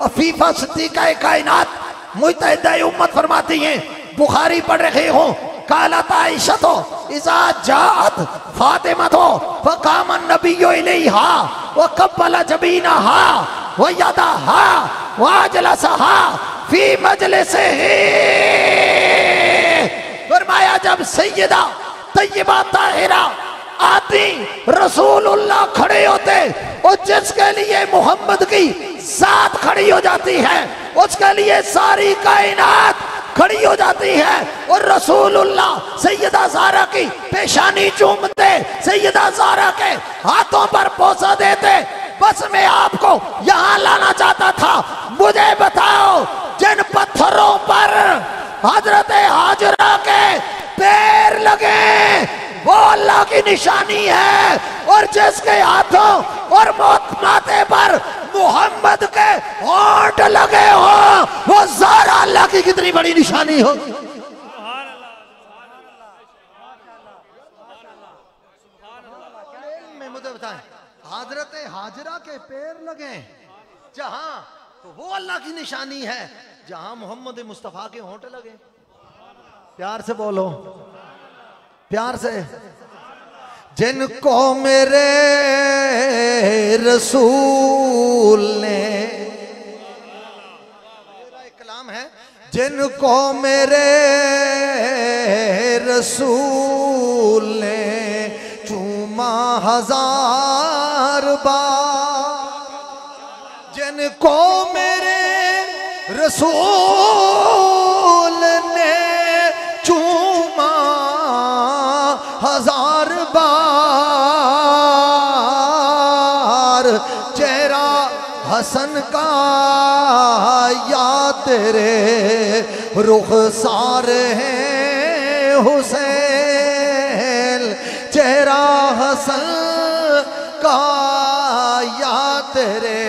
अफीफा सिद्दीक़ा कायनात मुत्तहिदा उम्मत फरमाती हैं, बुखारी पढ़ रहे हो, कालत आयशा तो इज़ा जाअत फातिमा तो फ़क़ाम नबिय्यु इलैहा व क़ब्बला जबीनहा व यदहा व अजलसहा फी मजलिसिही। फरमाया जब सैयदा तय्यबा ताहिरा आती, रसूलुल्लाह खड़े होते, और जिसके लिए मोहम्मद की जात खड़ी हो जाती है, उसके लिए सारी कायनात खड़ी हो जाती है, और रसूलुल्लाह सैयदा ज़हरा की पेशानी चूमते, सैयदा ज़हरा के हाथों पर पोसा देते। बस मैं आपको यहाँ लाना चाहता था। मुझे बताओ, जिन पत्थरों पर हजरत हाजरा के पैर लगे वो अल्लाह की निशानी है, और जिसके हाथों और माथे पर मोहम्मद के होंठ लगे हो वो ज़हरा अल्लाह की कितनी बड़ी निशानी हो। मैं मुझे बताएं, हजरत हाजरा के पैर लगे जहां, तो वो अल्लाह की निशानी है। जहां मोहम्मद मुस्तफ़ा के होंठ लगे प्यार से बोलो, प्यार से। जिनको मेरे रसूल ने, एक कलाम है, जिनको मेरे रसूल ने चूमा 1000 बार, जिनको मेरे रसूल ने चूमा 1000 बार, चेहरा हसन का या तेरे रुखसार हैं हुसैन, चेहरा हसन का या तेरे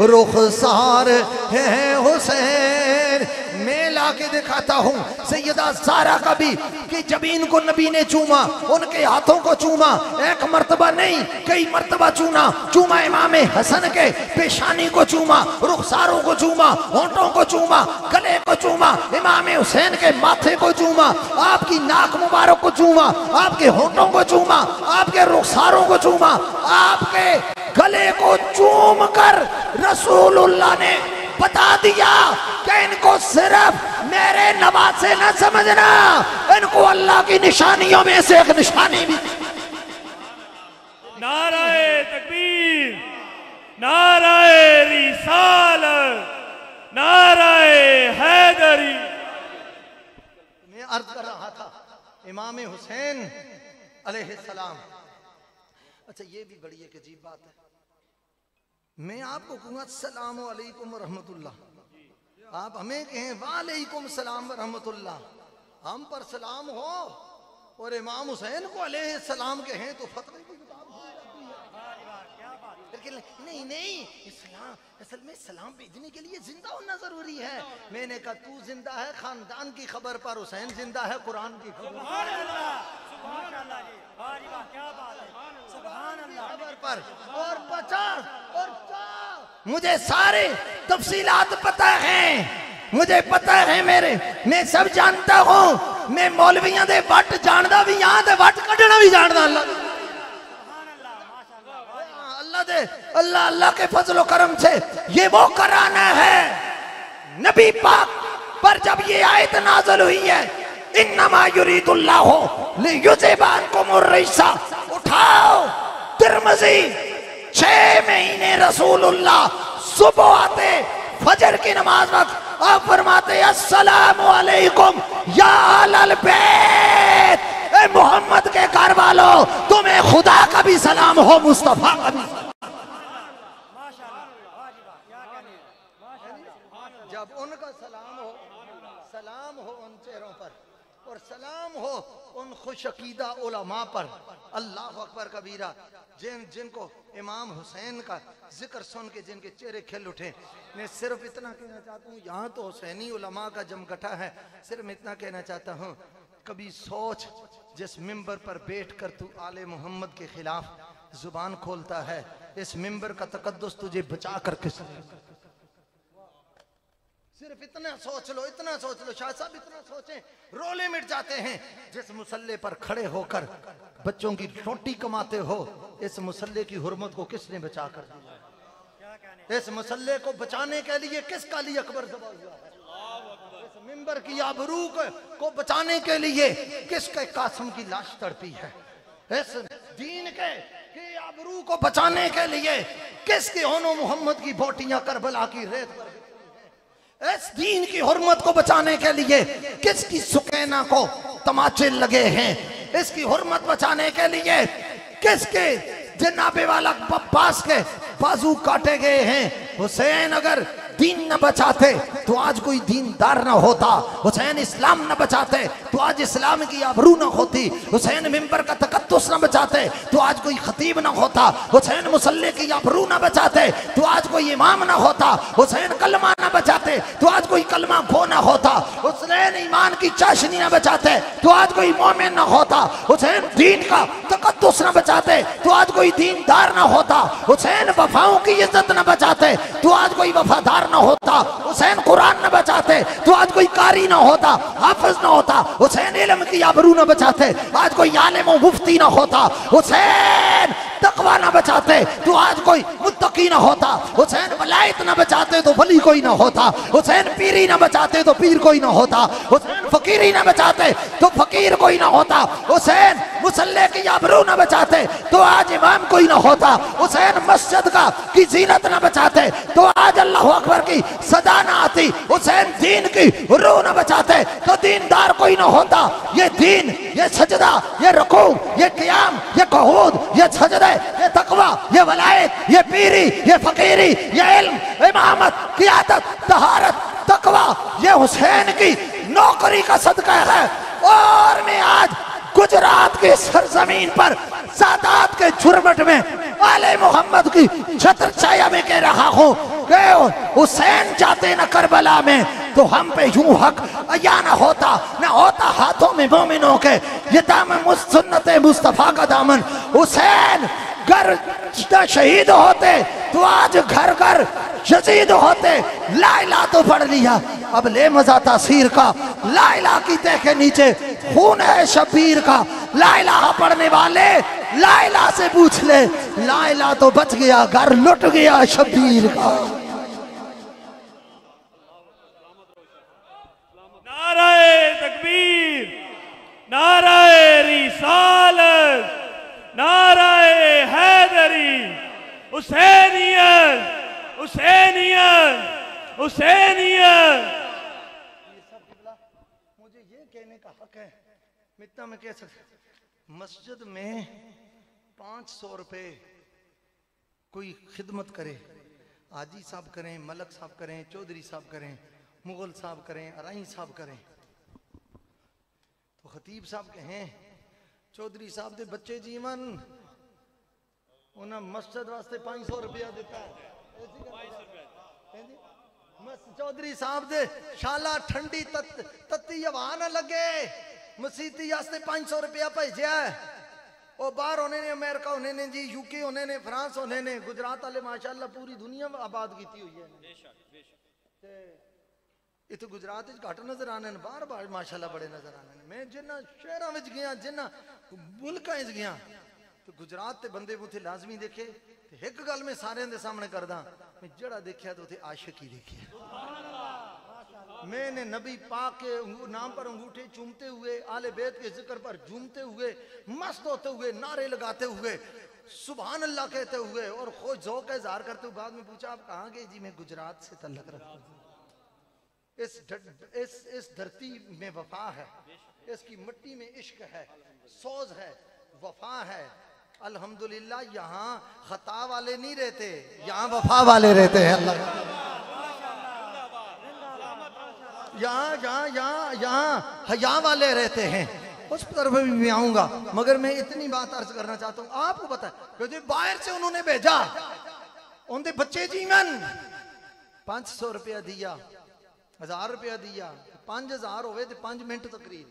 रुखसार हैं हुसैन। मैं लाके दिखाता हूँ सैयदा ज़हरा का भी कि जब इनको नबी ने चूमा, उनके हाथों को चूमा, एक मर्तबा नहीं कई मर्तबा चूमा इमाम हसन के पेशानी को चूमा, रुखसारों को चूमा, होंठों को चूमा, गले को चूमा, इमाम हुसैन के माथे को चूमा, आपकी नाक मुबारक को चूमा, आपके होंठों को चूमा, आपके रुखसारों को चूमा, आपके गले को चूम कर रसूलुल्लाह ने बता दिया कि इनको सिर्फ मेरे नवासे न समझना, इनको अल्लाह की निशानियों में से एक निशानी भी। नाराए तकबीर, नाराए रिसालत, नाराए हैदरी। मैं अर्ज कर रहा था इमाम हुसैन अलैहिस्सलाम। अच्छा ये भी बड़ी एक अजीब बात है, मैं आपको कहूँगा अस्सलामु अलैकुम व रहमतुल्लाह, आप हमें कहें वालेकुम सलाम व रहमतुल्लाह, हम पर सलाम हो और इमाम हुसैन को अलैहिस्सलाम कहें तो फतवे की किताब हो जाती है। नहीं नहीं, इस्लाम असल में सलाम भेजने के लिए जिंदा होना जरूरी है। मैंने कहा तू जिंदा है खानदान की खबर पर, हुसैन जिंदा है कुरान की खबर पर। और 50 और मुझे सारे तफसीलात पता हैं, मुझे पता है, मैं सब जानता हूँ। मैं मौलवियां दे वट जानदा भी, यहाँ दे वट कढ़ना भी जानदा। अल्लाह के फजलो करम से ये वो कराना है। नबी पाक पर जब ये आयत नाज़िल हुई है, इन्नमा युरीदुल्लाहु लियुज़हिबा अन्कुमुर रिज्सा, उठाओ तिरमिज़ी 6 महीने रसूलुल्लाह सुबह आते फजर की नमाज वक्त आप फरमाते अस्सलामु अलैकुम या अहलल बैत, ए मोहम्मद के घर वालों तुम्हें खुदा का भी सलाम हो, मुस्तफा का भी। जब उनका सलाम हो उन चेहरों पर, और सलाम हो उन खुशअकीदा उलमा पर। अल्लाह अकबर कबीरा। जिनको इमाम हुसैन का जिक्र सुन के जिनके चेहरे खिल उठे। मैं सिर्फ इतना कहना चाहता हूँ, यहाँ तो हुसैनी उलमा का जमघटा है, सिर्फ इतना कहना चाहता हूँ, कभी सोच जिस मिंबर पर बैठ कर तू आले मोहम्मद के खिलाफ जुबान खोलता है, इस मिंबर का तकद्दुस तुझे बचा कर किस। सिर्फ इतना सोच लो, इतना सोच लो, शाह साहब इतना सोचें, रोले मिट जाते हैं। जिस मुसल्ले पर खड़े होकर बच्चों की रोटी कमाते हो, इस मुसल्ले की हुर्मत को किसने बचा कर दिया? इस मुसल्ले को बचाने के लिए किसका लिए अकबर ज़बा हुआ है? इस मिंबर की आबरू को बचाने के लिए किसके कासिम की लाश तड़पी है? इस दीन के आबरू को बचाने के लिए किसके होनो मोहम्मद की बोटियां करबला की रेत पर? इस दीन की हुर्मत को बचाने के लिए किसकी सुकैना को तमाचे लगे हैं? इसकी हुर्मत बचाने के लिए किसके जनाबे वाला अब्बास के बाजू काटे गए हैं? हुसैन अगर दीन न बचाते तो आज कोई दीनदार न होता। हुसैन इस्लाम न बचाते तो आज इस्लाम की आबरू न होती। हुसैन मिंबर का तकद्दुस न बचाते तो आज कोई खतीब न होता। हुसैन मुसल्ले की आबरू न बचाते तो आज कोई इमाम न होता। हुसैन कलमा न बचाते तो आज कोई कलमा खो न होता। हुसैन ईमान की चाशनी न बचाते तो आज कोई मोमिन न होता। हुसैन दीन का तकद्दुस न बचाते तो आज कोई दीनदार न होता। हुसैन वफाओं की इज्जत न बचाते तो आज कोई वफादार अकबर ना होता, हुसैन कुरान न बचाते तो आज कोई कारी ना होता, हाफिज ना होता, हुसैन इल्म की आबरू न बचाते आज कोई आलिम व मुफ्ती ना होता, हुसैन तकवा ना बचाते तो आज कोई मुत्तकी ना होता, हुसैन वलायत ना बचाते तो वली कोई ना होता, हुसैन पीरी ना बचाते तो पीर कोई ना होता, हुसैन फकीरी ना बचाते तो फकीर कोई ना होता, हुसैन मुसल्ले की आबरू ना बचाते तो आज इमाम कोई ना होता, हुसैन मस्जिद का की जीनत ना बचाते तो आज अल्लाह अकबर की सदा ना आती, हुसैन दीन की रूह ना बचाते तो दीनदार कोई ना होता। ये दीन, ये सजदा, ये रुकू, ये क़ियाम, ये कहूद, ये सजदे, ये तकवा, ये वलायत, ये पीरी, ये फकीरी, ये इल्म, इमामत, क़ियादत, तहारत, तकवा, ये हुसैन की नौकरी का सदका है। और मैं आज गुजरात की सरजमीन पर सादात के झुरमट में आले मोहम्मद की छत्र छाया में कह रहा हूँ कि हुसैन जाते न करबला में तो हम पे यूं हक अया न होता, न होता हाथों में मोमिनों के ये दामन सुन्नत मुस्तफा का दामन। हुसैन घर शहीद होते तो आज घर घर यजीद होते। लाइला तो पढ़ लिया, अब ले मजा तासीर का, लाइला की तह के नीचे खून है शबीर का। लाइला पढ़ने वाले लाइला से पूछ ले, लाइला तो बच गया, घर लुट गया शबीर का। नाराए तकबीर, नाराए रिसालत, नाराए हैदरी, हुसैनियत, हुसैनियत, हुसैनियत। मुझे ये कहने का हक है, इतना मैं कह सकता, मस्जिद में 500 रुपए कोई खिदमत करे, हाजी साहब करें, मलक साहब करें, चौधरी साहब करें, मुगल साहब करें, अराई साहब करें, तो खतीब साहब कहें चौधरी साहब दे बच्चे जीवन उन्हें मस्जिद वास्ते 500 रुपया देता है। चौधरी साहब दे शाला ठंडी तत्ती हवा न लगे, मसीती वास्ते 500 रुपया भेजा है। और बाहर होने ने, अमेरिका होने ने जी, यूके होने ने, फ्रांस होने ने, गुजरात वाले माशाअल्लाह पूरी दुनिया आबाद की हुई है। इतने गुजरात घट नजर आने, बाहर बाहर माशाअल्लाह बड़े नजर आने। मैं जिन्ना शहरों में गया, जिन्ना मुल्कों गया, तो गुजरात के बंदे उसे लाजमी देखे। एक गल मैं सारे दे सामने करदा, मैं जड़ा देखा तो उसे आशिकी देखी। मैंने नबी पाक के नाम पर अंगूठे चूमते हुए, आले बैत के जिक्र पर झूमते हुए, मस्त होते हुए, नारे लगाते हुए, सुभान अल्लाह कहते हुए और खुद ज़ौक़ का इज़हार करते हुए, बाद में पूछा आप कहाँ गए? जी मैं गुजरात से तल्लक रखता हूँ। इस धरती में वफा है, इसकी मिट्टी में इश्क है, सोज है, वफा है। अल्हम्दुलिल्लाह यहाँ खता वाले नहीं रहते, यहाँ वफा वाले रहते हैं। अल्लाह यहाँ हया वाले रहते हैं। उस तरफ भी मैं आऊंगा, मगर मैं इतनी बात अर्ज करना चाहता हूँ। आपको पता है क्योंकि बाहर से उन्होंने भेजा, उनके बच्चे जीवन 500 रुपया दिया, 1000 रुपया दिया, 5000 हो 5 मिनट तकरीर,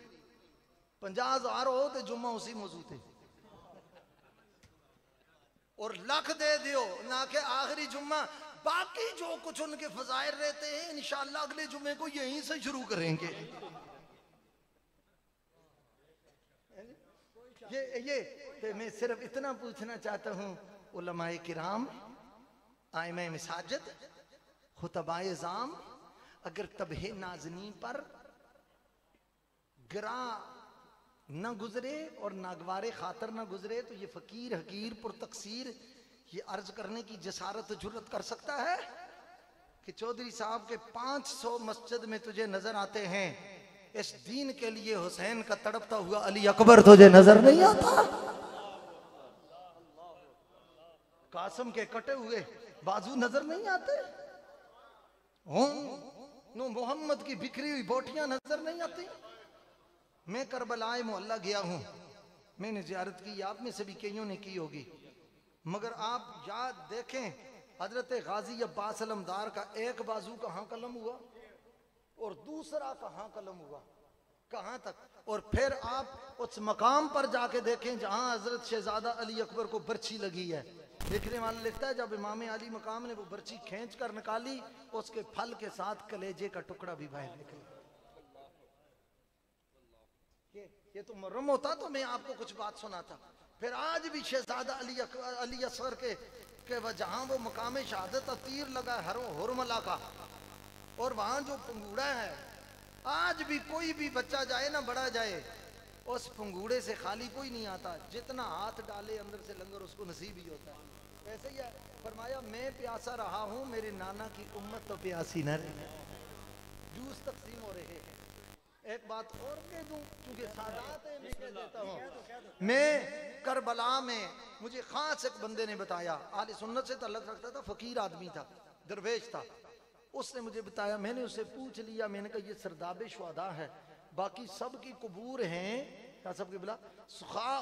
50,000 हो तो जुम्मा उसी मौजूद है, और लाख दे दियो ना के आखिरी जुम्मा। बाकी जो कुछ उनके फजाइल रहते हैं इंशाअल्लाह अगले जुम्मे को यहीं से शुरू करेंगे। ये तो मैं सिर्फ इतना पूछना चाहता हूँ, उलमाए किराम, आइमे मसाजिद, खुतबाए जाम, अगर तबहे नाज़नीन पर गिरा न गुजरे और नागवारे खातर न गुजरे तो ये फकीर हकीर पुरतकसीर ये अर्ज करने की जसारत जुर्रत कर सकता है कि चौधरी साहब के 500 मस्जिद में तुझे नजर आते हैं, इस दीन के लिए हुसैन का तड़पता हुआ अली अकबर तुझे नजर नहीं आता? कासम के कटे हुए बाजू नजर नहीं आते? मोहम्मद की बिखरी हुई बोटियां नजर नहीं आती? मैं करबलाए मोहल्ला गया हूं, मैंने जियारत की, आप में से भी कईयों ने की होगी, मगर आप याद देखें हजरत गाजी अब्बास अलमदार का एक बाजू कहाँ कलम हुआ और दूसरा कहाँ कलम हुआ, कहाँ तक। और फिर आप उस मकाम पर जाके देखें जहां हजरत शहजादा अली अकबर को बर्छी लगी है, लिखने वाला लिखता है जब इमाम अली मकाम ने वो बर्ची खींच कर निकाली, उसके फल के साथ कलेजे का टुकड़ा भी बाहर निकला। ये तो मुहर्रम होता तो मैं आपको कुछ बात सुनाता। फिर आज भी शहजादा अली असगर के जहां वो मकाम शहादत तीर लगा हुरमला का, और वहां जो पंगूड़ा है, आज भी कोई भी बच्चा जाए ना बड़ा जाए, उस पंगूड़े से खाली कोई नहीं आता, जितना हाथ डाले अंदर से लंगर उसको नसीब ही होता है। ऐसे ही है, फरमाया मैं प्यासा रहा हूं, मेरे नाना की उम्मत तो प्यासी न रही। जूस तकसीम हो रहे हैं। एक बात और कह दूं, क्योंकि सादात है, मैं कह देता हूं। मैं करबला में मुझे खास एक बंदे ने बताया, आले सुन्नत से ताल्लुक रखता था, फकीर आदमी था, दरवेश था। उसने मुझे बताया, मैंने उससे पूछ लिया, मैंने कहा ये सरदाब शुहदा है, बाकी सब की कबूर हैं क्या? सबकी बोला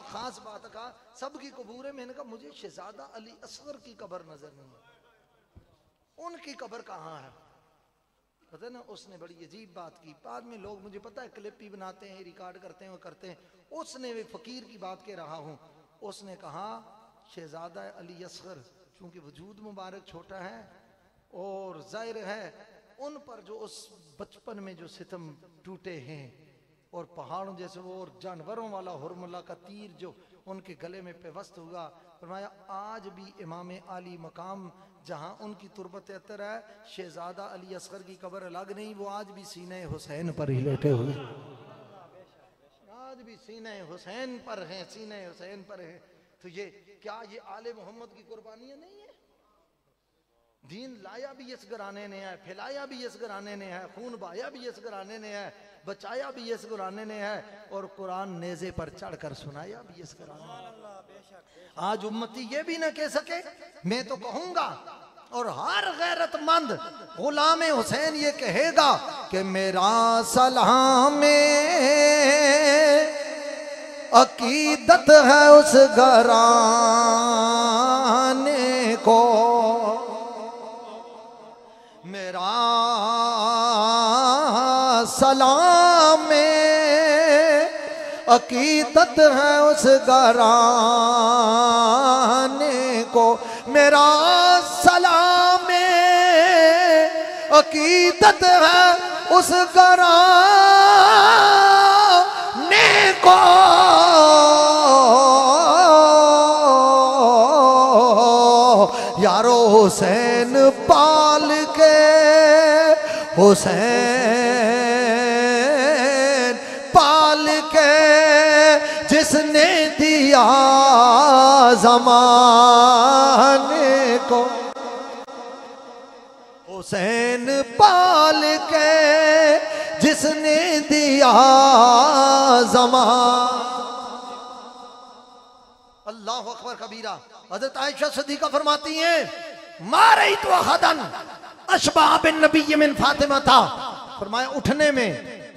खास बात का सब की कबूर है। मैंने कहा मुझे शहजादा अली असगर की कब्र नजर नहीं है, उनकी कब्र कहाँ है? पता ना, उसने बड़ी अजीब बात की। बाद में लोग, मुझे पता है, क्लिप भी बनाते हैं, रिकॉर्ड करते हैं और करते हैं। उसने वे फकीर की बात कह रहा हूँ, उसने कहा शहजादा अली असगर चूंकि वजूद मुबारक छोटा है और जाहिर है उन पर जो उस बचपन में जो सितम टूटे हैं, और पहाड़ों जैसे वो और जानवरों वाला हुरमुल्ला का तीर जो उनके गले में पेवस्त हुआ, फरमाया आज भी इमाम आली मकाम जहां उनकी तुरबत अतर है, शहजादा अली असगर की कब्र अलग नहीं, वो आज भी सीने हुसैन पर ही लेटे हुए, आज भी सीने हुसैन पर हैं, सीने हुसैन पर हैं। तो ये क्या ये आले मोहम्मद की कुर्बानियां नहीं है? दीन लाया भी इस घराने ने है, फैलाया भी इस घराने ने है, खून बहाया भी इस घराने ने है, बचाया भी इस घराने ने है, और कुरान नेज़े पर चढ़कर सुनाया भी इस घराने ने। आज उम्मती ये भी ना कह सके, मैं तो कहूंगा, और हर गैरतमंद गुलाम हुसैन ये कहेगा कि मेरा सलाम अकीदत है उस घराने को, मेरा सलाम अकीदत है उस घराने को, मेरा सलाम अकीदत है उस घराने को। यारो हुसैन पाल के, हुसैन पाल के जिसने दिया ज़माने को, हुसैन पाल के जिसने दिया ज़माने। अल्लाह अकबर कबीरा। हज़रत आयशा सिद्दीक़ा फरमाती हैं, मारे तो हदन अशबा बिन नबी मिन फातिमा था। फरमाया उठने में,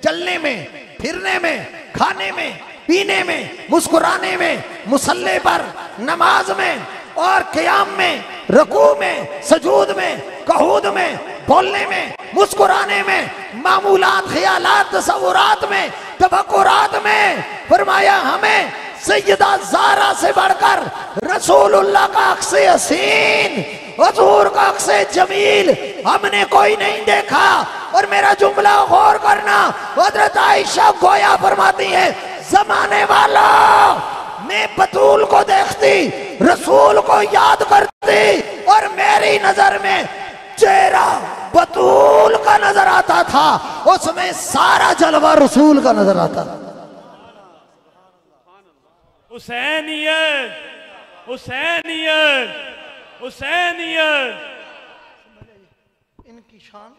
चलने में, फिरने में, खाने में, पीने में, मुस्कुराने में, मुसल्ले पर, नमाज में और क़याम में, रुकू में, सजूद में, कहूद में, बोलने में, मुस्कुराने में, मामूलात, ख्यालात, तसव्वुरात में, तफक्कुरात में, फरमाया हमें सैयदा ज़ारा से बढ़कर रसूलुल्लाह का अक्स हसीन, हुजूर का अक्स जमील हमने कोई नहीं देखा। और मेरा जुमला गौर करना, हज़रत आयशा गोया फरमाती है, जमाने वाला मैं बतूल को देखती, रसूल को याद करती, और मेरी नजर में चेहरा बतूल का नजर आता था, उसमें सारा जलवा रसूल का नजर आता था। हुसैनियत, हुसैनियत, हुसैनियत। इनकी शान,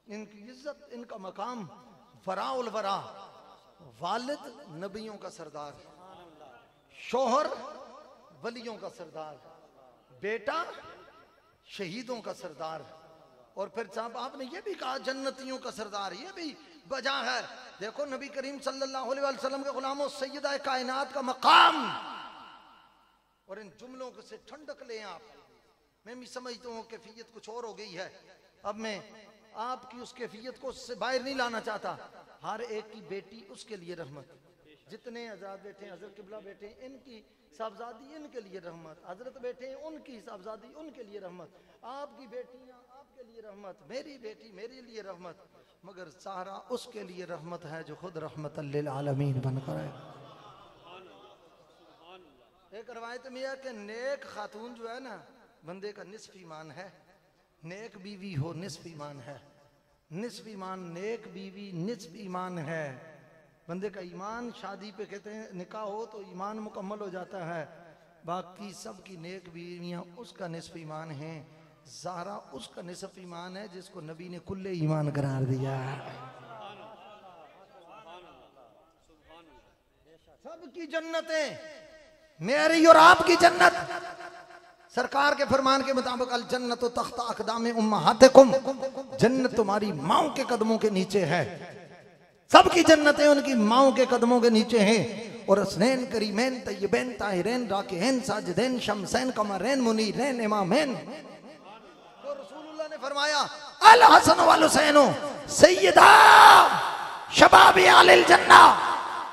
इनकी इज्जत, इनका मकाम, फराउल वरा, वालिद नबियों का सरदार, शोहर वलियों का सरदार, बेटा शहीदों का सरदार, और फिर साहब आपने ये भी कहा जन्नतियों का सरदार, ये भी वजह है। देखो नबी करीम सल्लल्लाहु अलैहि वसल्लम के गुलामों सैयदा कायनात का मकाम, और इन जुमलों से ठंडक लें आप। मैं भी समझता हूँ कैफियत कुछ और हो गई है, अब मैं आपकी उस कैफियत को उससे बाहर नहीं लाना चाहता। हर एक की बेटी उसके लिए रहमत, जितने हजरत बैठे हैं, हजरत किबला बैठे हैं, इनकी साहबजादी इनके लिए रहमत, हजरत बैठे हैं उनकी साहबजादी उनके लिए रहमत, आपकी बेटियां आपके लिए रहमत, मेरी बेटी मेरे लिए रहमत, मगर ज़हरा उसके लिए रहमत है जो खुद रहमत लिल आलमीन बनकर है। एक रवायत में है कि नेक खातून जो है ना बंदे का निस्फ ईमान है, नेक बीवी हो निस्फ ईमान है, निस्फ ईमान नेक बीवी निस्फ ईमान है। बंदे का ईमान शादी पे कहते हैं निकाह हो तो ईमान मुकम्मल हो जाता है, बाकी सब की नेक बीवियां उसका निस्फ ईमान है। ज़हरा उसका निस्फ ईमान है जिसको नबी ने कुल्ले ईमान करार दिया। सबकी जन्नतें मेरी और आपकी जन्नत सरकार के फरमान के मुताबिक अल जन्नत तख्त अक़दाम उम्महातिकुम, जन्नत तुम्हारी माओ के कदमों के नीचे है। सबकी जन्नतें उनकी माओ के कदमों के नीचे हैं। और असनैन करीमैन तय्यबैन ताहिरैन राकिहैन साजिदैन शमसैन कमरैन मुनीरैन इमामैन। तो रसूलुल्लाह ने फरमाया अल हसन वल हुसैन सय्यदा शबाब आलिल जन्ना,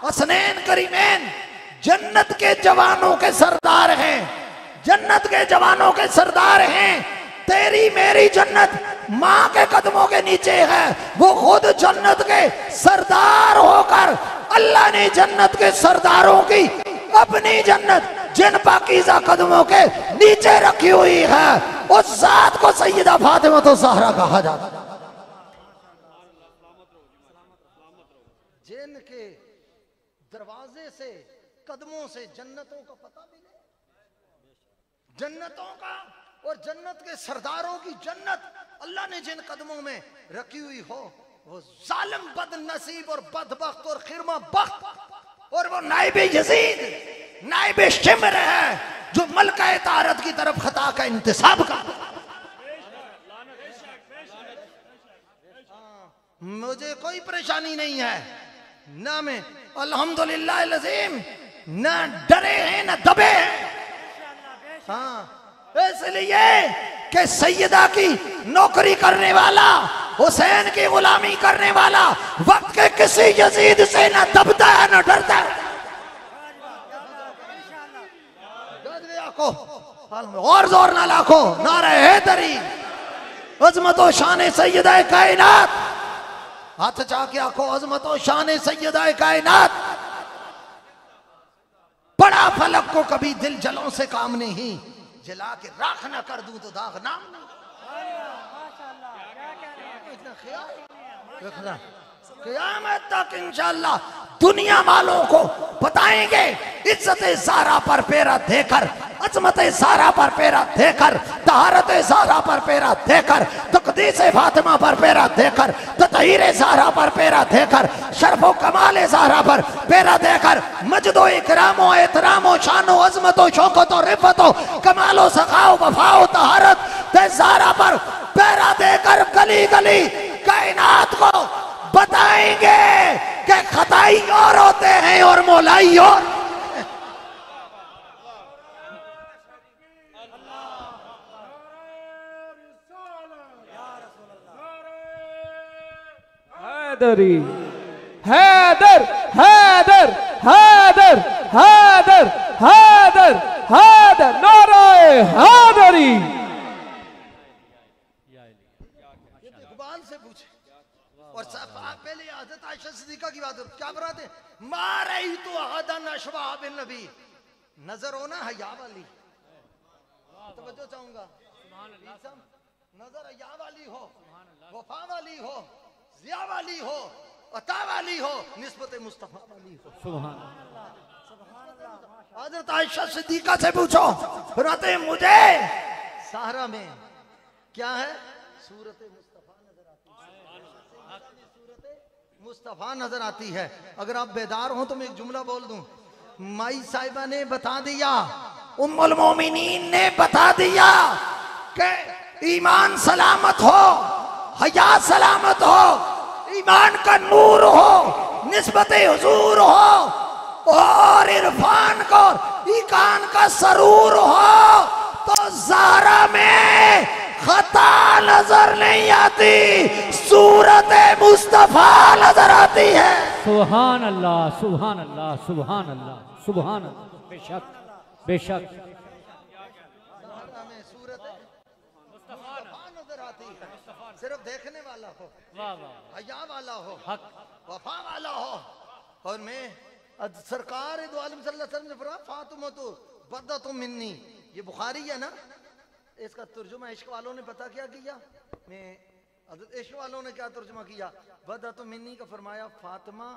असनैन करीमैन जन्नत के जवानों के सरदार हैं, जन्नत के जवानों के सरदार हैं। तेरी मेरी जन्नत माँ के कदमों के नीचे है, वो खुद जन्नत के सरदार होकर अल्लाह ने जन्नत के सरदारों की अपनी जन्नत जिन पाकीज़ा कदमों के नीचे रखी हुई है उस जात को सैयदा फातिमा तो ज़हरा कहा जाता है। जिनके दरवाजे से कदमों से जन्नतों का पता मिले, जन्नतों का और जन्नत के सरदारों की जन्नत अल्लाह ने जिन कदमों में रखी हुई हो, वो जालिम बदनसीब और बदबख्त और खिरमा बख्त और वो नाइबे यजीद नाइबे शिमर है जो मलका तारत की तरफ खता का इंतसाब का। मुझे कोई परेशानी नहीं है ना, मैं अल्हम्दुलिल्लाह अज़ीम ना डरे हैं ना दबे हैं। हाँ, इसलिए कि सैयदा की नौकरी करने वाला, हुसैन की गुलामी करने वाला वक्त के किसी यजीद से ना दबता है ना डरता है। और जोर ना लाखो नारे हैदरी अजमत व शान सैयदा कायनात, हाथ जाके आखो अजमत व शान सैयदा कायनात। बड़ा फलक को कभी दिल जलों से काम नहीं, जला के राख ना कर दूं तो दाग नाम नहीं। क़यामत तक इंशाअल्लाह दुनिया वालों को बताएंगे इज्जत ज़हरा पर पेरा देकर, अज़मत ज़हरा पर पेरा देकर, तहारत ज़हरा पर पेरा देकर, तक़दीस फातिमा पर पेरा देकर, ततहीर ज़हरा पर पेरा देकर, शर्फ़ व कमाल ज़हरा पर पेरा देकर, मजदो इकरामो एहतरामो शानो अज़मतो शौकतो रिफ़तो कमालो सखाओ वफ़ाओ तहारत ज़हरा पर पेरा देकर गली गली कायनात को बताएंगे कि खताई और होते हैं और मौलाई और। हैदरी हैदर हैदर हैदर हैदर हैदर हैदर नारे हैदरी। जुबान से पूछे और पहले हज़रत आयशा सिद्दीक़ा की बात क्या बनाते मारे ही तो अहदन अशवा बिन नबी, नजर हो ना हया वाली, तवज्जो चाहूंगा, नजर हया वाली हो, वफा वाली हो, जिया वाली हो, अता वाली हो, निस्बत मुस्तफा वाली हो। सुभान हज़रत आयशा सिद्दीक़ा से पूछो, बनाते मुझे सहरा में क्या है सूरत मुस्तफा नजर आती है। अगर आप बेदार हो तो मैं एक जुमला बोल दूं, माई साहिबा ने बता दिया, उम्मुल मोमिनीन ने बता दिया कि ईमान सलामत हो, हया सलामत हो, ईमान का नूर हो, निस्बत हुजूर हो और इरफान को ईकान का सरूर हो, तो ज़हरा में खता नजर नहीं आती, सूरत मुस्तफा नजर आती है। सुभान अल्लाह, सुभान अल्लाह, सुभान अल्लाह, सुभान अल्लाह। बेशक बेशक हमें सूरत मुस्तफा नजर आती है। सिर्फ देखने वाला हो, हया वाला हो, हक वफा वाला हो। और मैं सरकार दो आलम सल्लल्लाहु अलैहि वसल्लम ने फरमाया फातिमा तो बदा तो मिन्नी, ये बुखारी है ना, इसका तर्जुमा इश्क वालों ने पता क्या किया, मैं इश्क वालों ने क्या तर्जुमा किया, बदा तो मिन्नी का फरमाया फातिमा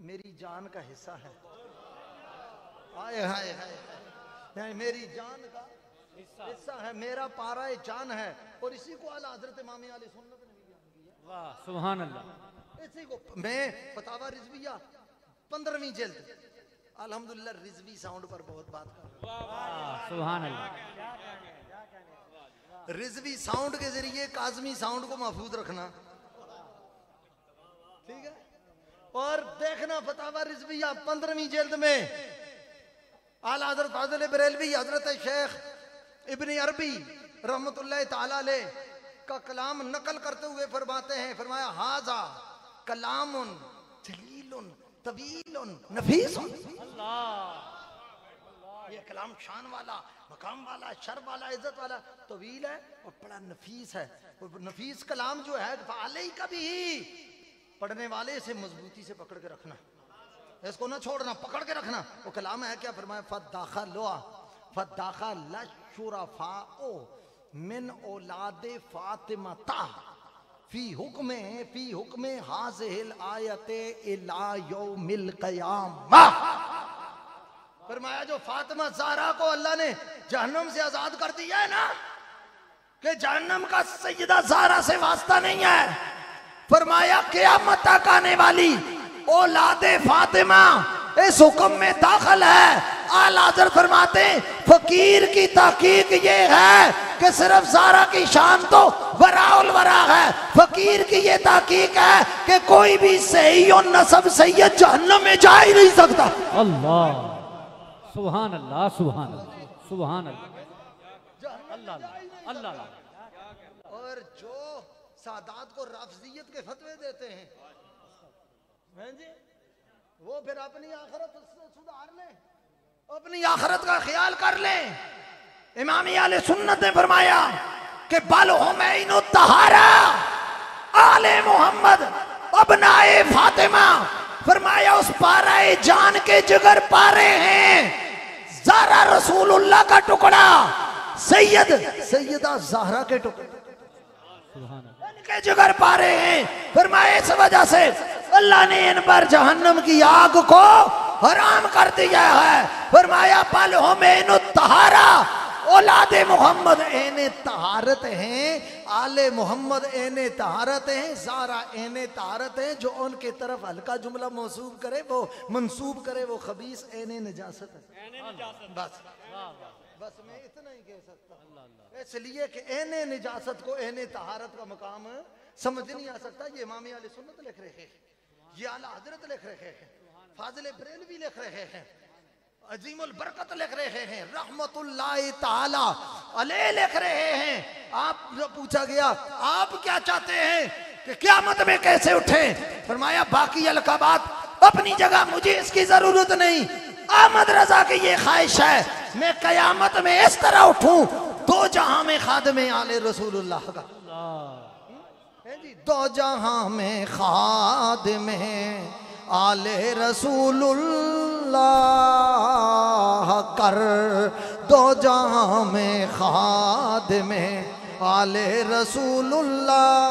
मेरी जान का हिस्सा है। हाय हाय हाय, मेरी जान का हिस्सा है, मेरा पारा जान है। और इसी को आला हजरत इमाम आले सुन्नत ने भी बयान किया। वाह सुभान अल्लाह। इसी को मैं फतावा रिजविया 15वीं जिल्द, अल्हम्दुलिल्लाह रिजवी साउंड पर बहुत बात कर रहा हूं। सुभान अल्लाह। रिजवी साउंड के जरिए काज़मी साउंड को महफूज रखना, ठीक है। और देखना फतावा रिजविया 15वीं जिल्द में आला हजरत फाज़िल बरेलवी हजरत शेख इब्न अरबी रहमतुल्लाह ताला अलैह का कलाम नकल करते हुए फरमाते हैं, फरमाया हाजा कलामुन जलीलुन तवीलुन नफीसुन। ये कलाम शान वाला, मकाम वाला, शर्फ वाला, इज्जत वाला, तवील है और बड़ा नफीस है। और नफीस कलाम जो है फाले का भी पढ़ने वाले से मजबूती से पकड़ के रखना, इसको ना छोड़ना, पकड़ के रखना। वो कलाम है क्या, फरमाया फदाखा लशुरफाओ मिन औलादे फातिमा फी हुक्म हाज़िल आयते इला यौमिल क़यामा। फरमाया जो फातिमा ज़हरा को अल्लाह ने जहन्नम से आजाद कर दिया है ना, कि जहन्नम का सैयदा ज़हरा से वास्ता नहीं है। फरमाया क़यामत तक आने वाली औलादे फातिमा इस हुक्म में दाखिल है। आला हज़रत फरमाते फकीर की तहकीक ये है कि सिर्फ ज़हरा की शान तो वराउल वरा है, फकीर की ये तहकीक है कि कोई भी सही और नसब सैयद जहन्नम में जा ही नहीं सकता। अल्लाह सुभान अल्लाह, सुभान अल्लाह, सुभान अल्लाह, अल्लाह। और जो सादात को राफजियत के फतवे देते हैं जी, वो फिर अपनी आखिरत सुधार ले, अपनी आखिरत का ख्याल कर ले। इमाम आले सुन्नत ने फरमाया कि बल हुमैन तहारा आले मोहम्मद अबनाए फातिमा। फरमाया उस पाराए जान के जिगर पारे हैं, ज़हरा रसूलुल्लाह का टुकड़ा, सैयदा ज़हरा के टुकड़े के जिगर पारे हैं। फरमाया इस वजह से अल्लाह ने इन पर जहन्नम की आग को हराम कर दिया है। फरमाया पल हुमैन तहारा औलादे मोहम्मद एने तहारत हैं, आले मोहम्मद एने तहारत हैं, ज़हरा एने तहारत हैं। जो उनके तरफ हल्का जुमला मौसूब करे, वो मंसूब करे, वो खबीस एने नजासत है। बस बस मैं इतना ही कह सकता हूँ, इसलिए कि एने निजासत को एने तहारत का मकाम समझ नहीं आ सकता। ये इमाम आले सुन्नत लिख रहे हैं, ये आला हजरत लिख रहे हैं, फाजिल बरेलवी लिख रहे हैं, अजीमुल बरकत लिख रहे हैं, रहमतुल्लाह ताला अलैह लिख रहे हैं। आप जो पूछा गया आप क्या चाहते हैं कि क़यामत में कैसे उठे, फरमाया बाकी अलकाबात अपनी जगह, मुझे इसकी जरूरत नहीं। अहमद रजा की ये ख्वाहिश है मैं क़यामत में इस तरह उठूं, दो जहां में खादमे आले रसूलुल्लाह का, दो जहां में खादमे आले रसूलुल्लाह कर, दो जहां में खादमे आले रसूलुल्लाह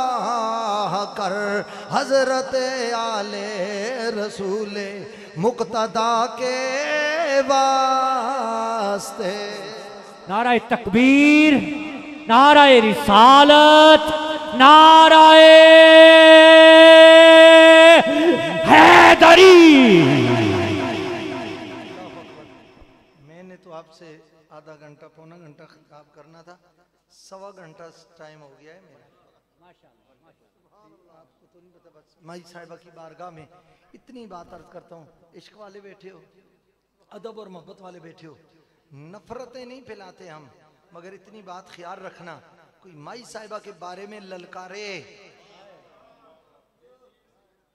कर, हजरत आले रसूल मुक्तदा के वास्ते। नाराए तकबीर, नाराए रिसालत, नाराए हैदरी। मैंने तो आपसे आधा घंटा पौना घंटा खिताब करना था, 1.25 घंटा टाइम हो गया है मेरा। आपको तो नहीं पता, बस माई साहिबा की बारगाह में इतनी बात अर्ज करता हूँ। इश्क वाले बैठे हो, अदब और मोहब्बत वाले बैठे हो, नफरतें नहीं फैलाते हम, मगर इतनी बात ख्याल रखना कोई माई साहिबा के बारे में ललकारे,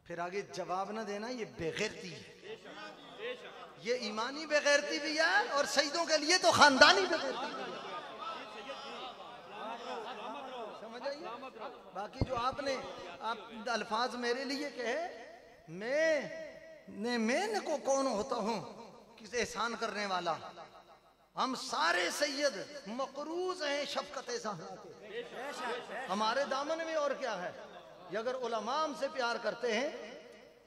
फिर आगे जवाब ना देना, ये बेगैरती है। ये ईमानी बेगैरती भी है और शहीदों के लिए तो खानदानी बेगैरती भी है। समझ आइए। बाकी जो आपने आप अल्फाज मेरे लिए कहे, मैं को कौन होता हूं किस एहसान करने वाला। हम सारे सैयद मकरूज हैं शफकत ज़हरा के, हमारे दामन में और क्या है। ये अगर उलमा हमसे प्यार करते हैं,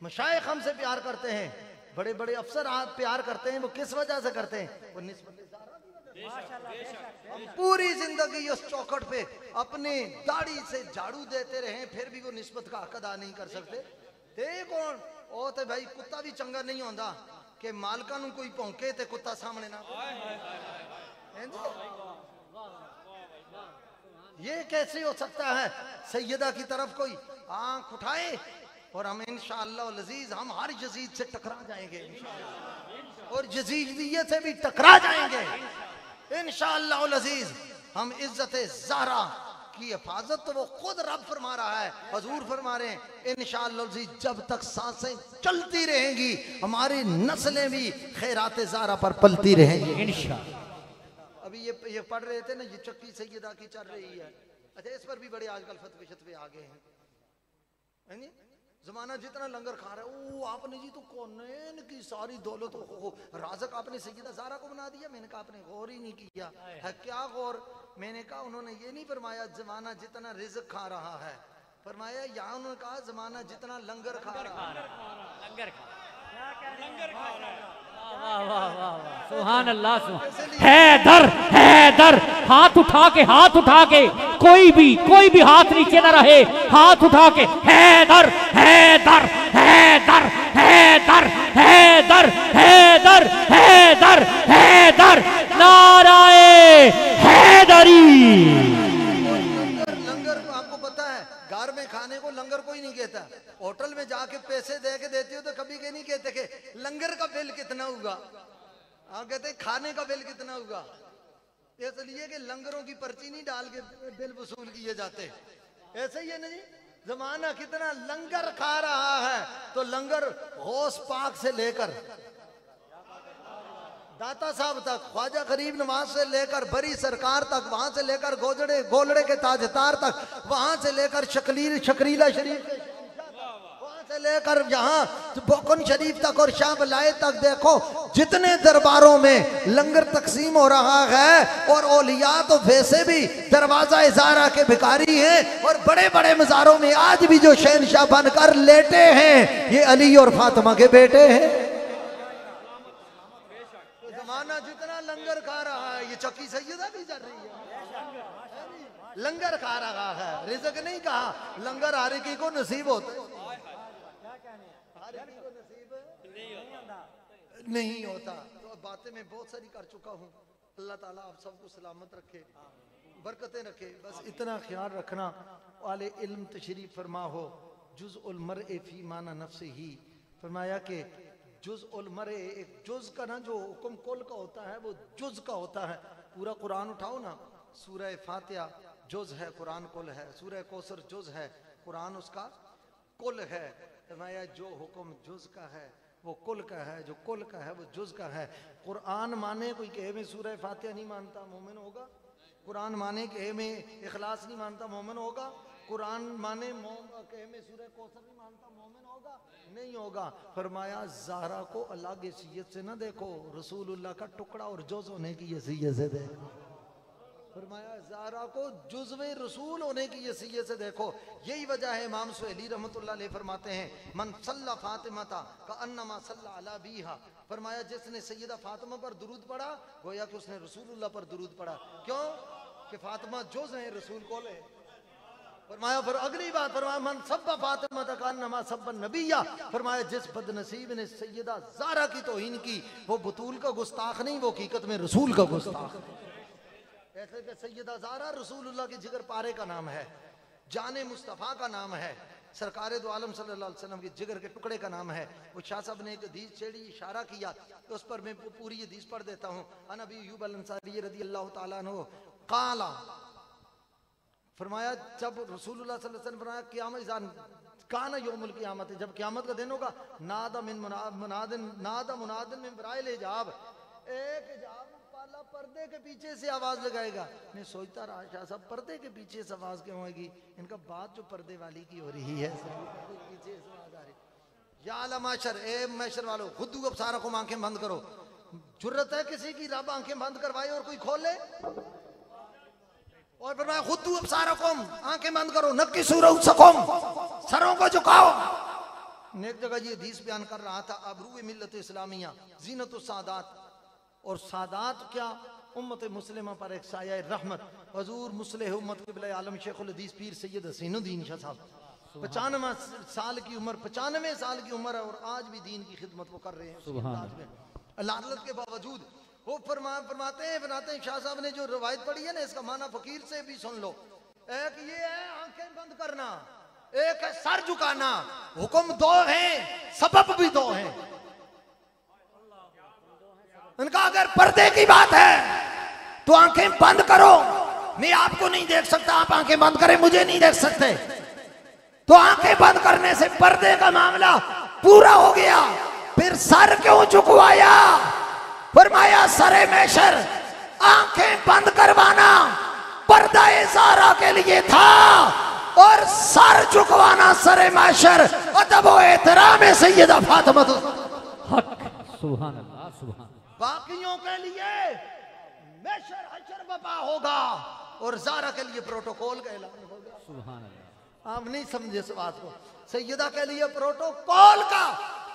मशाइख हमसे प्यार करते हैं, बड़े बड़े अफसर आप प्यार करते हैं, वो किस वजह से करते हैं? वो निस्बत हम पूरी जिंदगी उस चौखट पे अपने दाढ़ी से झाड़ू देते रहे, फिर भी वो निस्बत का हक अदा नहीं कर सकते। ते कौन ओ ते भाई कुत्ता भी चंगा नहीं होता कि मालका नू कोई भौंके ते कुत्ता सामने ना। ये कैसे हो सकता है? सैयदा की तरफ कोई आंख उठाए और हम इंशाअल्लाह लजीज हम हर यजीद से टकरा जाएंगे और यजीदियत से भी टकरा जाएंगे इंशाअल्लाह लजीज। हम इज्जत ज़हरा की हिफाजत तो वो खुद रब फरमा रहा है, हजूर फरमा रहे हैं इंशाअल्लाह लजीज, जब तक सांसें चलती रहेंगी हमारी नस्लें भी खैरात ज़हरा पर पलती रहेंगी इंशाअल्लाह। अभी ये पढ़ रहे थे ना, ये चक्की सैयदा की चल रही है। अच्छा, इस पर भी बड़े आजकल फतवे शतवे आ गए हैं, है नी? जमाना जितना लंगर खा रहा है, ओ आपने जी तो कौनैन की सारी दौलत हो राज़क आपने सैयदा ज़हरा को बना दिया। मैंने कहा आपने गौर ही नहीं किया है। क्या गौर? मैंने कहा उन्होंने ये नहीं फरमाया जमाना जितना रिज़्क खा रहा है, फरमाया यहाँ उन्होंने कहा जमाना जितना लंगर खा रहा है। वाह वाह वाह वाह, सुभान अल्लाह। हैदर हैदर, हाथ उठा के कोई भी हाथ नीचे ना रहे, हाथ उठा के हैदर हैदर हैदर हैदर हैदर हैदर हैदर हैदर, नाराए हैदरी। लंगर को आपको पता है, घर में खाने को लंगर कोई नहीं कहता। होटल में जाके पैसे दे के देते हो तो कभी के नहीं कहते कि लंगर का बिल कितना होगा, आप कहते खाने का बिल कितना होगा। इसलिए कि लंगरों की पर्ची नहीं डाल के बिल वसूल किए जाते। ऐसे ही है ना जी, जमाना कितना लंगर खा रहा है, तो लंगर गौस पाक से लेकर दाता साहब तक, ख्वाजा गरीब नवाज से लेकर बरी सरकार तक, वहां से लेकर गोलड़े के ताजदार तक, वहां से लेकर शकीला शरीफ के, वहां से लेकर यहाँ बोकन शरीफ तक और शाह बलाए तक, देखो जितने दरबारों में लंगर तकसीम हो रहा है। और औलिया तो वैसे भी दरवाजा ज़हरा के भिखारी हैं, और बड़े बड़े मज़ारों में आज भी जो शहनशाह बनकर लेटे हैं, ये अली और फातिमा के बेटे हैं। जमाना जितना लंगर खा रहा है, ये चक्की सैयदा भी चल रही है, लंगर खा रहा है। रिज़्क नहीं कहा, लंगर हर एक को नसीब होता है, हर एक को नसीब नहीं होता। तो अब बातें मैं बहुत सारी कर चुका हूँ। अल्लाह ताला आप सबको सलामत रखे, बरकतें रखे। बस इतना ख्याल रखना, वाले इल्म तशरीफ फरमा हो, जुज़उल मर्इ फी माना नफ्सिही, फरमाया कि जुज़उल मर्इ, एक जुज़ का ना जो हुक्म कुल का होता है, वो जुज़ का होता है। पूरा कुरान उठाओ ना, सूरह फातिहा जुज़ है, कुरान कुल है। सूरह कौसर जुज़ है, कुरान उसका कुल है। फरमाया जो हुक्म जुज़ का है वो कुल का है, जो कुल का है वो जुज़ का है। कुरान माने कोई कहे में सूरह फातिहा नहीं मानता मोमिन होगा, कुरान माने कहे में इखलास नहीं मानता मोमिन होगा, कुरान माने कहे में सूरह कौसर नहीं मानता मोमिन होगा, नहीं होगा। फरमाया ज़हरा को अलग हैसियत से ना देखो, रसूलुल्लाह का टुकड़ा और जुज़ होने की हैसियत से देखो। फरमाया ज़हरा को जुज़्वे रसूल होने की हैसियत से देखो। यही वजह है इमाम सुहैली रहमतुल्लाह अलैह फरमाते हैं, मन सल्ला फातिमाता का अन्नमा सल्ला अला बीहा। फरमाया जिसने सैयदा फातिमा पर दुरूद पढ़ा, गोया कि उसने रसूलुल्लाह पर दुरूद पढ़ा। क्यों? कि फातिमा जुज़ है, रसूल कौल है। फरमाया फिर अगली बात, फरमाया मन सब्बा फातिमा का अन्नमा सब्बा नबिया। फरमाया जिस बदनसीब ने सैयदा ज़हरा की तौहीन की, वो बतूल का गुस्ताख नहीं, वो हकीकत में रसूल का गुस्ताख। ऐसे कि सैयदा ज़हरा रसूलुल्लाह के जिगर पारे का नाम है, जाने मुस्तफ़ा का नाम है, सरकारे दो आलम सल्लल्लाहु अलैहि वसल्लम के जिगर के टुकड़े का नाम है। वो शाह साहब ने एक हदीस छेड़ी, इशारा किया, तो उस पर मैं पूरी हदीस पढ़ देता हूँ। अन अबी अय्यूब अल अंसारी रज़ियल्लाहु ताला अन्हु क़ाला फरमाया जब रसूलुल्लाह सल्लल्लाहु अलैहि वसल्लम फरमाया क़यामत काना यौमुल क़यामत, जब क़यामत का दिन होगा, नादा मुनादिन मिन वराइल हिजाब, एक हिजाब वाला पर्दे के पीछे से आवाज लगाएगा। मैं सोचता रहा शाह साहब पर्दे के पीछे से आवाज क्यों आएगी, इनका बात जो पर्दे वाली की हो रही है, पीछे से आवाज आ रही। या अला माशर, ए मैशर वालों, खुद अब्सारा को आंखें बंद करो। जुर्रत है किसी की रब आंखें बंद करवाए और कोई खोले? और फरमाया खुद अब्सारकुम, आंखें बंद करो, नक्की सुरउसकुम, सरों को झुकाओ। एक जगह ये हदीस बयान कर रहा था, अबरू मिल्लत इस्लामिया जीनतुस सादात, और सादात क्या, उम्मत मुस्लिमा पर एक साया रहमत। हजूर मुस्लिह उम्मत क़िबला आलम शेखुल हदीस पीर सैयद हसीनुद्दीन शाह साहब 95 साल की उम्र, 95 साल की उम्र है और आज भी दीन की खिदमत वो कर रहे हैं अल्लाह के बावजूद। वो फरमाते हैं शाह साहब ने जो रवायत पढ़ी है ना, इसका माना फकीर से भी सुन लो। एक ये है आंखें बंद करना, एक है सर झुकाना। हुक्म दो हैं, सबब भी दो हैं। उनका अगर पर्दे की बात है तो आंखें बंद करो, मैं आपको नहीं देख सकता, आप आंखें बंद करें, मुझे नहीं देख सकते, तो आंखें बंद करने से पर्दे का मामला पूरा हो गया। फिर सर क्यों झुकवाया? फरमाया सरे मैशर, आंखें बंद करवाना पर्दा ज़ारा के लिए था और सर झुकवाना सरे मैशर अदब व एहतराम सैयदा फातिमा हक। सुभान अल्लाह, सुभान। बाकियों के लिए मैशर हशर बपा होगा और ज़ारा के लिए प्रोटोकॉल का ऐलान होगा। सुभान अल्लाह। आप नहीं समझे इस बात को, सैयदा के लिए प्रोटोकॉल का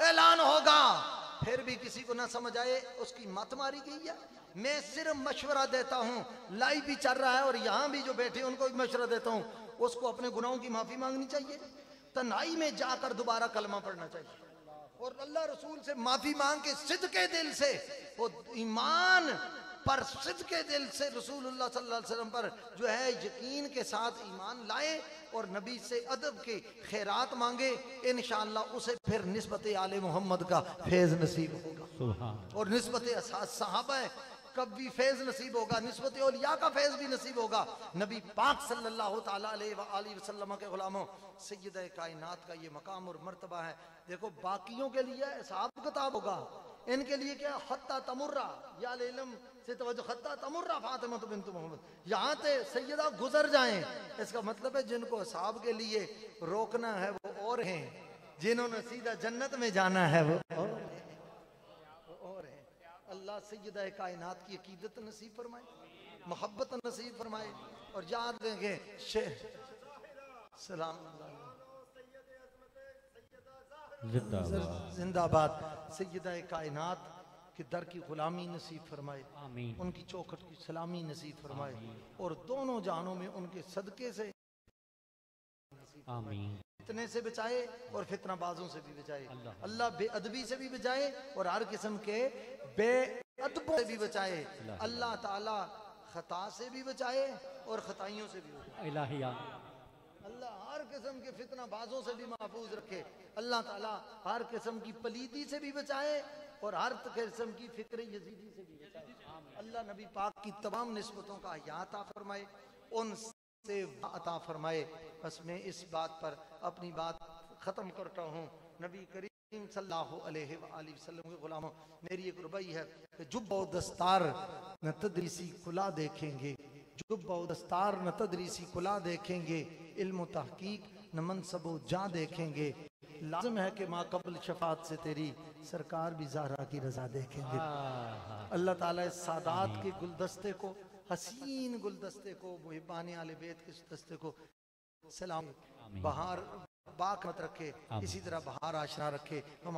ऐलान होगा। फिर भी किसी को ना समझ आए, उसकी मत मारी गई है। मैं सिर्फ मशवरा देता हूँ, लाइव भी चल रहा है और यहाँ भी जो बैठे उनको भी मशवरा देता हूँ, उसको अपने गुनाहों की माफी मांगनी चाहिए, तन्हाई में जाकर दोबारा कलमा पढ़ना चाहिए और अल्लाह रसूल से माफी मांग के सिद्के दिल से, वो ईमान पर सिद्के दिल से रसूलुल्लाह सल्लल्लाहु अलैहि वसल्लम पर जो है यकीन के साथ ईमान लाए और नबी से अदब के खैरात मांगे, इंशाअल्लाह उसे फिर निस्बत आले मोहम्मद का फैज़ नसीब होगा और निस्बत सहाबा कभी फैज़ नसीब होगा, निस्बत औलिया का फैज़ भी नसीब होगा। नबी पाक सल्लल्लाहु ताला अलैहि वसल्लम के गुलामों, सय्यद कायनात का ये मकाम और मर्तबा है। देखो बाकियों के लिए हिसाब किताब होगा, इनके लिए क्या, हत्ता तमुर्रा या इल्म से तवज्जो, हत्ता तमुर्रा फातिमा बिन्त मोहम्मद, यहाँ से सैयदा गुजर जाएं, इसका मतलब है जिनको हिसाब के लिए रोकना है वो और हैं, जिन्होंने सीधा जन्नत में जाना है वो और हैं। अल्लाह सैयदा कायनात की अकीदत नसीब फरमाए, मोहब्बत नसीब फरमाए और याद रखें सलाम जिंदाबाद सैयदा कायनात के दर की गुलामी नसीब फरमाए, आमीन। उनकी चौखट की सलामी नसीब फरमाए और दोनों जहानों में उनके सदके से आमीन फितने से बचाए और फितनाबाजों से भी बचाए। अल्लाह बेअदबी से भी बचाए और हर किस्म के बेअदबों से भी बचाए। अल्लाह ताला खता से भी बचाए और खताइयों से भी बचाए। इलाहिया अल्लाह हर किस्म के फितनाबाजों से भी महफूज रखे। अल्लाह ताला हर किस्म की पलीदी से भी बचाए और हर किस्म की फिक्र यजीदी से भी बचाए। अल्लाह नबी पाक की तमाम निस्बतों का अता फरमाए, उनसे अता फरमाए। बस मैं इस बात पर अपनी बात ख़त्म करता हूँ। नबी करीम सल्लल्लाहु अलैहि वसल्लम के गुलामों, मेरी एक रुबाई है कि जुब्बा व दस्तार न तदरीसी खुला देखेंगे, जुब्बा व दस्तार न तदरीसी खुला देखेंगे, इल्म तहकीक न मनसब जा देखेंगे। लाज़िम है कि माँ कबल शफात से तेरी सरकार भी ज़हरा की रज़ा देखेंगे। अल्लाह ताला इस सादात के गुलदस्ते को, हसीन गुलदस्ते को, मुहिबान आले बैत के दस्ते को सलाम बहार बाक मत रखे, इसी तरह बहार आशना रखे। हम